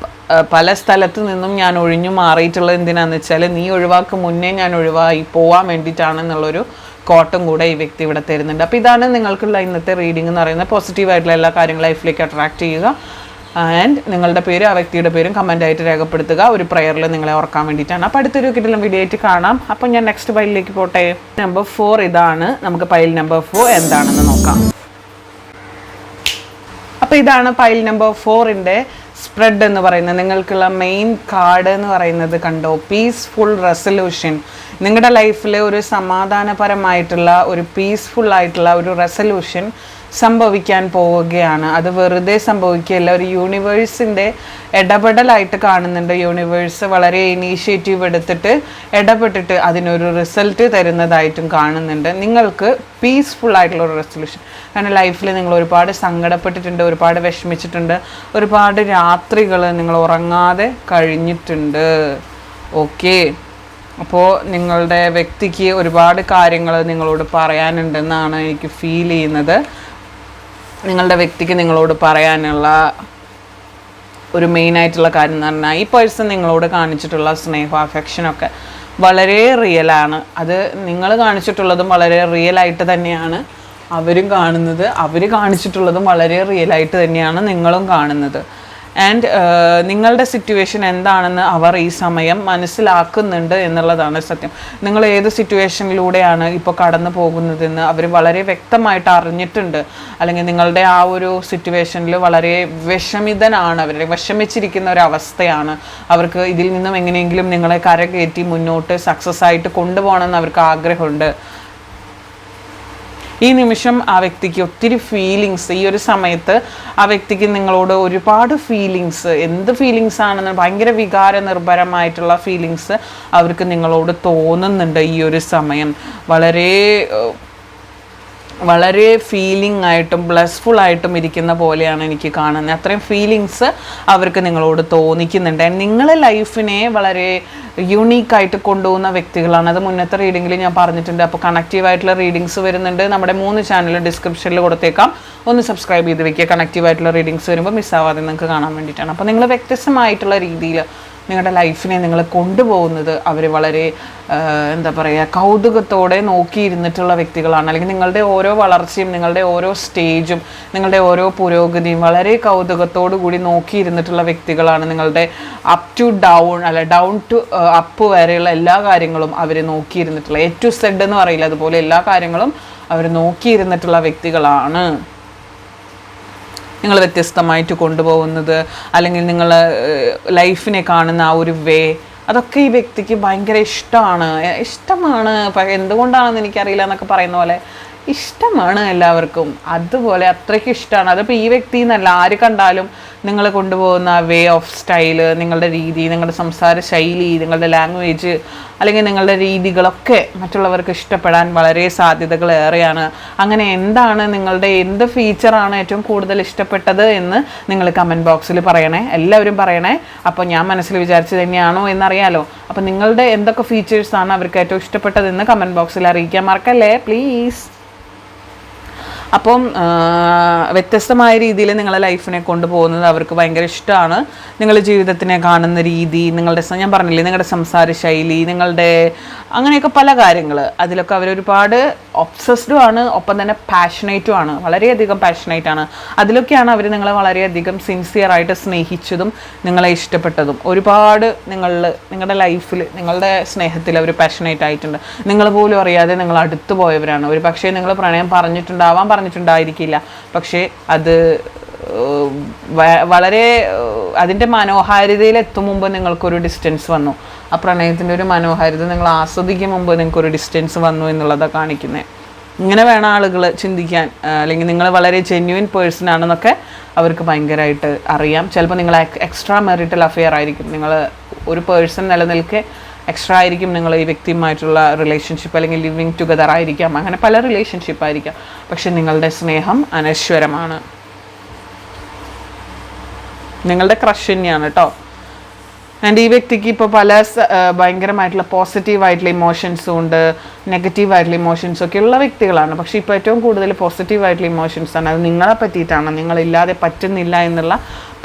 പല സ്ഥലത്ത് നിന്നും ഞാൻ ഒഴിഞ്ഞു മാറിയിട്ടുള്ളത് എന്തിനാണെന്ന് വെച്ചാൽ, നീ ഒഴിവാക്ക് മുന്നേ ഞാൻ ഒഴിവായി പോവാൻ വേണ്ടിയിട്ടാണെന്നുള്ളൊരു കോട്ടും കൂടെ ഈ വ്യക്തി ഇവിടെ തരുന്നുണ്ട്. അപ്പോൾ ഇതാണ് നിങ്ങൾക്കുള്ള ഇന്നത്തെ റീഡിംഗ് എന്ന് പറയുന്നത്. പോസിറ്റീവായിട്ടുള്ള എല്ലാ കാര്യങ്ങളും ലൈഫിലേക്ക് അട്രാക്ട് ചെയ്യുക. ആൻഡ് നിങ്ങളുടെ പേര്, ആ വ്യക്തിയുടെ പേരും കമൻ്റായിട്ട് രേഖപ്പെടുത്തുക. ഒരു പ്രയറിൽ നിങ്ങളെ ഓർക്കാൻ വേണ്ടിയിട്ടാണ്. അപ്പോൾ അടുത്തൊരു കിട്ടുന്ന വീഡിയോ ആയിട്ട് കാണാം. അപ്പോൾ ഞാൻ നെക്സ്റ്റ് പൈലിലേക്ക് പോട്ടെ. നമ്പർ 4 ഇതാണ്. നമുക്ക് പൈൽ നമ്പർ 4 എന്താണെന്ന് നോക്കാം. അപ്പോൾ ഇതാണ് പൈൽ നമ്പർ 4ൻ്റെ സ്പ്രെഡ് എന്ന് പറയുന്നത്. നിങ്ങൾക്കുള്ള മെയിൻ കാർഡ് എന്ന് പറയുന്നത് കണ്ടോ, പീസ്ഫുൾ റെസൊല്യൂഷൻ. നിങ്ങളുടെ ലൈഫിൽ ഒരു സമാധാനപരമായിട്ടുള്ള, ഒരു പീസ്ഫുൾ ആയിട്ടുള്ള ഒരു റെസൊല്യൂഷൻ സംഭവിക്കാൻ പോവുകയാണ്. അത് വെറുതെ സംഭവിക്കുകയല്ല, ഒരു യൂണിവേഴ്സിൻ്റെ ഇടപെടലായിട്ട് കാണുന്നുണ്ട്. യൂണിവേഴ്സ് വളരെ ഇനീഷ്യേറ്റീവ് എടുത്തിട്ട് ഇടപെട്ടിട്ട് അതിനൊരു റിസൾട്ട് തരുന്നതായിട്ടും കാണുന്നുണ്ട്. നിങ്ങൾക്ക് പീസ്ഫുൾ ആയിട്ടുള്ള ഒരു റെസൊല്യൂഷൻ. കാരണം ലൈഫിൽ നിങ്ങൾ ഒരുപാട് സങ്കടപ്പെട്ടിട്ടുണ്ട്, ഒരുപാട് വിഷമിച്ചിട്ടുണ്ട്, ഒരുപാട് രാത്രികൾ നിങ്ങൾ ഉറങ്ങാതെ കഴിഞ്ഞിട്ടുണ്ട്. ഓക്കെ, അപ്പോൾ നിങ്ങളുടെ വ്യക്തിക്ക് ഒരുപാട് കാര്യങ്ങൾ നിങ്ങളോട് പറയാനുണ്ടെന്നാണ് എനിക്ക് ഫീൽ ചെയ്യുന്നത്. നിങ്ങളുടെ വ്യക്തിക്ക് നിങ്ങളോട് പറയാനുള്ള ഒരു മെയിനായിട്ടുള്ള കാര്യം എന്ന് പറഞ്ഞാൽ, ഈ പേഴ്സൺ നിങ്ങളോട് കാണിച്ചിട്ടുള്ള സ്നേഹം, അഫെക്ഷനൊക്കെ വളരെ റിയലാണ്. അത് നിങ്ങൾ കാണിച്ചിട്ടുള്ളതും വളരെ റിയലായിട്ട് തന്നെയാണ് അവരും കാണുന്നത്. അവർ കാണിച്ചിട്ടുള്ളതും വളരെ റിയലായിട്ട് തന്നെയാണ് നിങ്ങളും കാണുന്നത്. ആൻഡ് നിങ്ങളുടെ സിറ്റുവേഷൻ എന്താണെന്ന് അവർ ഈ സമയം മനസ്സിലാക്കുന്നുണ്ട് എന്നുള്ളതാണ് സത്യം. നിങ്ങൾ ഏത് സിറ്റുവേഷനിലൂടെയാണ് ഇപ്പോൾ കടന്നു പോകുന്നതെന്ന് അവർ വളരെ വ്യക്തമായിട്ട് അറിഞ്ഞിട്ടുണ്ട്. അല്ലെങ്കിൽ നിങ്ങളുടെ ആ ഒരു സിറ്റുവേഷനിൽ വളരെ വിഷമിതനാണ്, അവർ വിഷമിച്ചിരിക്കുന്ന ഒരവസ്ഥയാണ്. അവർക്ക് ഇതിൽ നിന്നും എങ്ങനെയെങ്കിലും നിങ്ങളെ കരകയറ്റി മുന്നോട്ട് സക്സസ് ആയിട്ട് കൊണ്ടുപോകണമെന്ന് അവർക്ക് ആഗ്രഹമുണ്ട്. ഈ നിമിഷം ആ വ്യക്തിക്ക് ഒത്തിരി ഫീലിങ്സ്, ഈ ഒരു സമയത്ത് ആ വ്യക്തിക്ക് നിങ്ങളോട് ഒരുപാട് ഫീലിങ്സ്, എന്ത് ഫീലിങ്സ് ആണെന്ന് ഭയങ്കര വികാര നിർഭരമായിട്ടുള്ള ഫീലിങ്സ് അവർക്ക് നിങ്ങളോട് തോന്നുന്നുണ്ട്. ഈ ഒരു സമയം വളരെ ഫീലിംഗ് ആയിട്ടും ബ്ലെസ്ഫുൾ ആയിട്ടും ഇരിക്കുന്ന പോലെയാണ് എനിക്ക് കാണുന്നത്. അത്രയും ഫീലിങ്സ് അവർക്ക് നിങ്ങളോട് തോന്നിക്കുന്നുണ്ട്. നിങ്ങളെ ലൈഫിനെ വളരെ യുണീക്കായിട്ട് കൊണ്ടുപോകുന്ന വ്യക്തികളാണ്. അത് മുന്നത്തെ റീഡിങ്ങിൽ ഞാൻ പറഞ്ഞിട്ടുണ്ട്. അപ്പോൾ കണക്റ്റീവായിട്ടുള്ള റീഡിങ്സ് വരുന്നുണ്ട്. നമ്മുടെ 3 ചാനൽ ഡിസ്ക്രിപ്ഷനിൽ കൊടുത്തേക്കാം, ഒന്ന് സബ്സ്ക്രൈബ് ചെയ്ത് വെക്കുക. കണക്റ്റീവായിട്ടുള്ള റീഡിങ്സ് വരുമ്പോൾ മിസ്സാവാതെ നിങ്ങൾക്ക് കാണാൻ വേണ്ടിയിട്ടാണ്. അപ്പോൾ നിങ്ങൾ വ്യത്യസ്തമായിട്ടുള്ള രീതിയിൽ നിങ്ങളുടെ ലൈഫിനെ നിങ്ങൾ കൊണ്ടുപോകുന്നത് അവർ വളരെ എന്താ പറയുക, കൗതുകത്തോടെ നോക്കിയിരുന്നിട്ടുള്ള വ്യക്തികളാണ്. അല്ലെങ്കിൽ നിങ്ങളുടെ ഓരോ വളർച്ചയും, നിങ്ങളുടെ ഓരോ സ്റ്റേജും, നിങ്ങളുടെ ഓരോ പുരോഗതിയും വളരെ കൗതുകത്തോടു കൂടി നോക്കിയിരുന്നിട്ടുള്ള വ്യക്തികളാണ്. നിങ്ങളുടെ അപ്പ് ടു ഡൗൺ, അല്ല ഡൗൺ ടു അപ്പ് വരെയുള്ള എല്ലാ കാര്യങ്ങളും അവർ നോക്കിയിരുന്നിട്ടുള്ള, എ ടു സെഡ് എന്ന് പറയില്ല, അതുപോലെ എല്ലാ കാര്യങ്ങളും അവർ നോക്കിയിരുന്നിട്ടുള്ള വ്യക്തികളാണ്. നിങ്ങൾ വ്യത്യസ്തമായിട്ട് കൊണ്ടുപോകുന്നത്, അല്ലെങ്കിൽ നിങ്ങൾ ലൈഫിനെ കാണുന്ന ആ ഒരു വേ, അതൊക്കെ ഈ വ്യക്തിക്ക് ഭയങ്കര ഇഷ്ടമാണ്. എന്തുകൊണ്ടാണെന്ന് എനിക്കറിയില്ല എന്നൊക്കെ പറയുന്ന പോലെ ഇഷ്ടമാണ് എല്ലാവർക്കും. അതുപോലെ അത്രയ്ക്ക് ഇഷ്ടമാണ്. അതിപ്പോൾ ഈ വ്യക്തി എന്നല്ല, ആര് കണ്ടാലും നിങ്ങൾ കൊണ്ടുപോകുന്ന വേ ഓഫ് സ്റ്റൈല്, നിങ്ങളുടെ രീതി, നിങ്ങളുടെ സംസാര ശൈലി, നിങ്ങളുടെ ലാംഗ്വേജ് അല്ലെങ്കിൽ നിങ്ങളുടെ രീതികളൊക്കെ മറ്റുള്ളവർക്ക് ഇഷ്ടപ്പെടാൻ വളരെ സാധ്യതകൾ ഏറെയാണ്. അങ്ങനെ എന്താണ് നിങ്ങളുടെ എന്ത് ഫീച്ചറാണ് ഏറ്റവും കൂടുതൽ ഇഷ്ടപ്പെട്ടത് എന്ന് നിങ്ങൾ കമൻറ്റ് ബോക്സിൽ പറയണേ, എല്ലാവരും പറയണേ. അപ്പോൾ ഞാൻ മനസ്സിൽ വിചാരിച്ചത് തന്നെയാണോ എന്നറിയാലോ. അപ്പോൾ നിങ്ങളുടെ എന്തൊക്കെ ഫീച്ചേഴ്സാണ് അവർക്ക് ഏറ്റവും ഇഷ്ടപ്പെട്ടതെന്ന് കമൻറ്റ് ബോക്സിൽ അറിയിക്കാൻ മറക്കല്ലേ പ്ലീസ്. അപ്പം വ്യത്യസ്തമായ രീതിയിൽ നിങ്ങളെ ലൈഫിനെ കൊണ്ടുപോകുന്നത് അവർക്ക് ഭയങ്കര ഇഷ്ടമാണ്. നിങ്ങൾ ജീവിതത്തിനെ കാണുന്ന രീതി, നിങ്ങളുടെ ഞാൻ പറഞ്ഞില്ലേ നിങ്ങളുടെ സംസാര ശൈലി, നിങ്ങളുടെ അങ്ങനെയൊക്കെ പല കാര്യങ്ങൾ, അതിലൊക്കെ അവരൊരുപാട് ഒബ്സസ്ഡും ആണ്, ഒപ്പം തന്നെ പാഷനേറ്റും ആണ്, വളരെയധികം പാഷനേറ്റാണ്. അതിലൊക്കെയാണ് അവർ നിങ്ങളെ വളരെയധികം സിൻസിയറായിട്ട് സ്നേഹിച്ചതും നിങ്ങളെ ഇഷ്ടപ്പെട്ടതും. ഒരുപാട് നിങ്ങളുടെ ലൈഫിൽ നിങ്ങളുടെ സ്നേഹത്തിൽ അവർ പാഷനേറ്റ് ആയിട്ടുണ്ട്. നിങ്ങൾ പോലും അറിയാതെ നിങ്ങൾ അടുത്തു പോയവരാണ്. ഒരു പക്ഷേ നിങ്ങൾ പ്രണയം പറഞ്ഞിട്ടുണ്ടായിരിക്കില്ല, പക്ഷേ അത് വളരെ അതിൻ്റെ മനോഹാരിതയിൽ എത്തും മുമ്പ് നിങ്ങൾക്കൊരു ഡിസ്റ്റൻസ് വന്നു. ആ പ്രണയത്തിൻ്റെ ഒരു മനോഹാരിത നിങ്ങൾ ആസ്വദിക്കും മുമ്പ് നിങ്ങൾക്കൊരു ഡിസ്റ്റൻസ് വന്നു എന്നുള്ളതാണ് കാണിക്കുന്നത്. ഇങ്ങനെ വേണം ആളുകൾ ചിന്തിക്കാൻ. അല്ലെങ്കിൽ നിങ്ങൾ വളരെ ജെന്യുവൻ പേഴ്സൺ ആണെന്നൊക്കെ അവർക്ക് ഭയങ്കരമായിട്ട് അറിയാം. ചിലപ്പോൾ നിങ്ങൾ എക്സ്ട്രാ മെറിറ്റൽ അഫെയർ ആയിരിക്കും, നിങ്ങൾ ഒരു പേഴ്സൺ നിലനിൽക്കെ എക്സ്ട്രാ ആയിരിക്കും നിങ്ങൾ ഈ വ്യക്തിയുമായിട്ടുള്ള റിലേഷൻഷിപ്പ്, അല്ലെങ്കിൽ ലിവിങ് ടുഗദർ ആയിരിക്കാം, അങ്ങനെ പല റിലേഷൻഷിപ്പ് ആയിരിക്കാം. പക്ഷെ നിങ്ങളുടെ സ്നേഹം അനശ്വരമാണ്, നിങ്ങളുടെ ക്രഷ് തന്നെയാണ് കേട്ടോ. ആൻഡ് ഈ വ്യക്തിക്ക് ഇപ്പോൾ പല ഭയങ്കരമായിട്ടുള്ള പോസിറ്റീവായിട്ടുള്ള ഇമോഷൻസും ഉണ്ട്, നെഗറ്റീവായിട്ടുള്ള ഇമോഷൻസും ഒക്കെ ഉള്ള വ്യക്തികളാണ്. പക്ഷേ ഇപ്പോൾ ഏറ്റവും കൂടുതൽ പോസിറ്റീവായിട്ടുള്ള ഇമോഷൻസാണ്. അത് നിങ്ങളെ പറ്റിയിട്ടാണ്, നിങ്ങളില്ലാതെ പറ്റുന്നില്ല എന്നുള്ള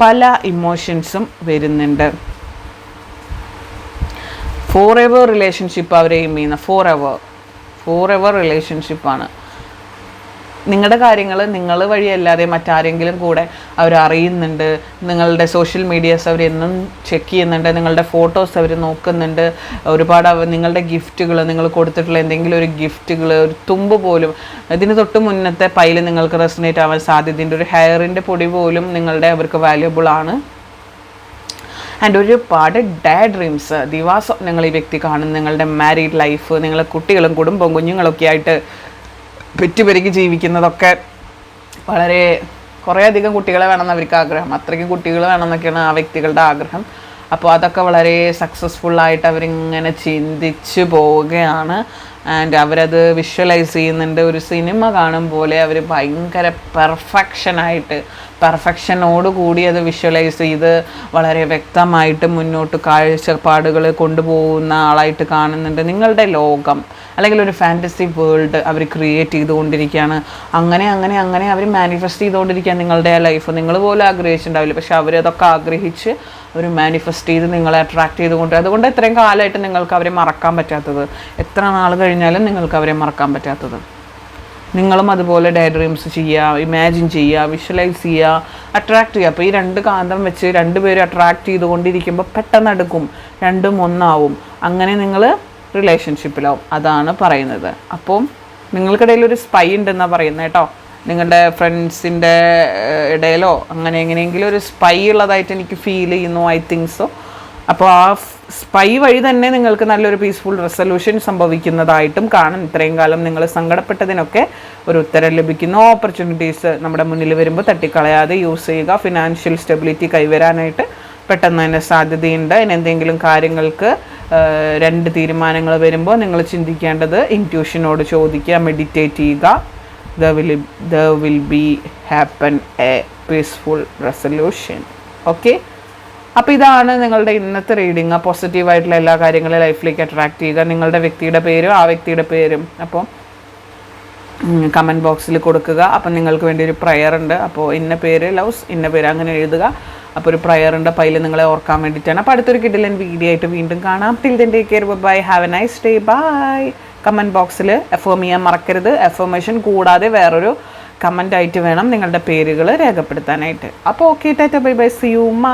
പല ഇമോഷൻസും വരുന്നുണ്ട്. ഫോർ എവർ റിലേഷൻഷിപ്പ് അവർ എയിം ചെയ്യുന്ന ഫോർ എവർ റിലേഷൻഷിപ്പാണ്. നിങ്ങളുടെ കാര്യങ്ങൾ നിങ്ങൾ വഴിയല്ലാതെ മറ്റാരെങ്കിലും കൂടെ അവരറിയുന്നുണ്ട്. നിങ്ങളുടെ സോഷ്യൽ മീഡിയാസ് അവരെന്നും ചെക്ക് ചെയ്യുന്നുണ്ട്, നിങ്ങളുടെ ഫോട്ടോസ് അവർ നോക്കുന്നുണ്ട്. ഒരുപാട് നിങ്ങളുടെ ഗിഫ്റ്റുകൾ, നിങ്ങൾ കൊടുത്തിട്ടുള്ള എന്തെങ്കിലും ഒരു ഗിഫ്റ്റുകൾ, ഒരു തുമ്പ് പോലും, ഇതിന് തൊട്ട് മുന്നത്തെ പൈല് നിങ്ങൾക്ക് റെസനേറ്റ് ആവാൻ സാധ്യതയുണ്ട്. ഒരു ഹെയറിൻ്റെ പൊടി പോലും അവർക്ക് വാല്യുബിൾ ആണ്. ആൻഡ് ഒരുപാട് ഡേ ഡ്രീംസ്, ദിവാസ്വപ്നങ്ങൾ ഈ വ്യക്തി കാണും. നിങ്ങളുടെ മാരീഡ് ലൈഫ്, നിങ്ങളുടെ കുട്ടികളും കുടുംബവും കുഞ്ഞുങ്ങളൊക്കെ ആയിട്ട് പെറ്റുപെരുകി ജീവിക്കുന്നതൊക്കെ, വളരെ കുറേയധികം കുട്ടികളെ വേണമെന്ന് അവർക്ക് ആഗ്രഹം, അത്രയ്ക്കും കുട്ടികൾ വേണമെന്നൊക്കെയാണ് ആ വ്യക്തികളുടെ ആഗ്രഹം. അപ്പോൾ അതൊക്കെ വളരെ സക്സസ്ഫുള്ളായിട്ട് അവരിങ്ങനെ ചിന്തിച്ച് പോവുകയാണ്. ആൻഡ് അവരത് വിഷ്വലൈസ് ചെയ്യുന്നുണ്ട്. ഒരു സിനിമ കാണും പോലെ അവർ ഭയങ്കര പെർഫെക്ഷനോടുകൂടി അത് വിഷ്വലൈസ് ചെയ്ത് വളരെ വ്യക്തമായിട്ട് മുന്നോട്ട് കാഴ്ചപ്പാടുകൾ കൊണ്ടുപോകുന്ന ആളായിട്ട് കാണുന്നുണ്ട്. നിങ്ങളുടെ ലോകം അല്ലെങ്കിൽ ഒരു ഫാൻറ്റസി വേൾഡ് അവർ ക്രിയേറ്റ് ചെയ്തുകൊണ്ടിരിക്കുകയാണ്. അങ്ങനെ അവർ മാനിഫെസ്റ്റ് ചെയ്തുകൊണ്ടിരിക്കുകയാണ് നിങ്ങളുടെ ലൈഫ്. നിങ്ങൾ പോലും ആഗ്രഹിച്ചിട്ടുണ്ടാവില്ല, പക്ഷെ അവരതൊക്കെ ആഗ്രഹിച്ച് അവർ മാനിഫെസ്റ്റ് ചെയ്ത് നിങ്ങളെ അട്രാക്ട് ചെയ്തുകൊണ്ട്, അതുകൊണ്ട് ഇത്രയും കാലമായിട്ട് നിങ്ങൾക്ക് അവരെ മറക്കാൻ പറ്റാത്തത്, എത്ര നാൾ കഴിഞ്ഞാലും നിങ്ങൾക്ക് അവരെ മറക്കാൻ പറ്റാത്തത്. നിങ്ങളും അതുപോലെ ഡേ ഡ്രീംസ് ചെയ്യുക, ഇമാജിൻ ചെയ്യുക, വിഷ്വലൈസ് ചെയ്യുക, അട്രാക്ട് ചെയ്യുക. അപ്പോൾ ഈ രണ്ട് കാന്തം വെച്ച് രണ്ടുപേരും അട്രാക്ട് ചെയ്തുകൊണ്ടിരിക്കുമ്പോൾ പെട്ടെന്ന് അടുക്കും, രണ്ടും ഒന്നാവും. അങ്ങനെ നിങ്ങൾ റിലേഷൻഷിപ്പിലാവും, അതാണ് പറയുന്നത്. അപ്പം നിങ്ങൾക്കിടയിൽ ഒരു സ്പൈ ഉണ്ടെന്നാണ് പറയുന്നത് കേട്ടോ. നിങ്ങളുടെ ഫ്രണ്ട്സിൻ്റെ ഇടയിലോ അങ്ങനെ എങ്ങനെയെങ്കിലും ഒരു സ്പൈ ഉള്ളതായിട്ട് എനിക്ക് ഫീൽ ചെയ്യുന്നു, ഐ തിങ്ക് സോ. അപ്പോൾ ആ സ്പൈ വഴി തന്നെ നിങ്ങൾക്ക് നല്ലൊരു പീസ്ഫുൾ റെസൊല്യൂഷൻ സംഭവിക്കുന്നതായിട്ടും കാണും. ഇത്രയും കാലം നിങ്ങൾ സങ്കടപ്പെട്ടതിനൊക്കെ ഒരു ഉത്തരം ലഭിക്കുന്നു. ഓപ്പർച്യൂണിറ്റീസ് നമ്മുടെ മുന്നിൽ വരുമ്പോൾ തട്ടിക്കളയാതെ യൂസ് ചെയ്യുക. ഫിനാൻഷ്യൽ സ്റ്റെബിലിറ്റി കൈവരാനായിട്ട് പെട്ടെന്ന് തന്നെ സാധ്യതയുണ്ട്. ഇനി എന്തെങ്കിലും കാര്യങ്ങൾക്ക് രണ്ട് തീരുമാനങ്ങൾ വരുമ്പോൾ നിങ്ങൾ ചിന്തിക്കേണ്ടത് ഇൻറ്റ്യൂഷനോട് ചോദിക്കുക, മെഡിറ്റേറ്റ് ചെയ്യുക. there will be happen a peaceful resolution. Okay, അപ്പോൾ ഇതാണ് നിങ്ങളുടെ ഇന്നത്തെ റീഡിങ്. പോസിറ്റീവായിട്ടുള്ള എല്ലാ കാര്യങ്ങളും ലൈഫിലേക്ക് അട്രാക്ട് ചെയ്യുക. നിങ്ങളുടെ വ്യക്തിയുടെ പേരും ആ വ്യക്തിയുടെ പേരും അപ്പോൾ കമൻറ്റ് ബോക്സിൽ കൊടുക്കുക. അപ്പം നിങ്ങൾക്ക് വേണ്ടി ഒരു പ്രയർ ഉണ്ട്. അപ്പോൾ ഇന്ന പേര് ലവ്സ്, ഇന്ന പേര് അങ്ങനെ എഴുതുക. അപ്പോൾ ഒരു പ്രയർ ഉണ്ട്, അപ്പോൾ അതിൽ നിങ്ങളെ ഓർക്കാൻ വേണ്ടിയിട്ടാണ്. അപ്പോൾ അടുത്തൊരു കിടിലൻ വീഡിയോ ആയിട്ട് വീണ്ടും കാണാം. Till then take care, bye, have a nice day, bye. Comment ബോക്സിൽ എഫേം ചെയ്യാൻ മറക്കരുത്. എഫർമേഷൻ കൂടാതെ വേറൊരു കമൻ്റ് ആയിട്ട് വേണം നിങ്ങളുടെ പേരുകൾ രേഖപ്പെടുത്താനായിട്ട്. അപ്പോൾ ഓക്കെ, ടാറ്റ, ബൈ ബൈ, സി യു, ഉമ്മ.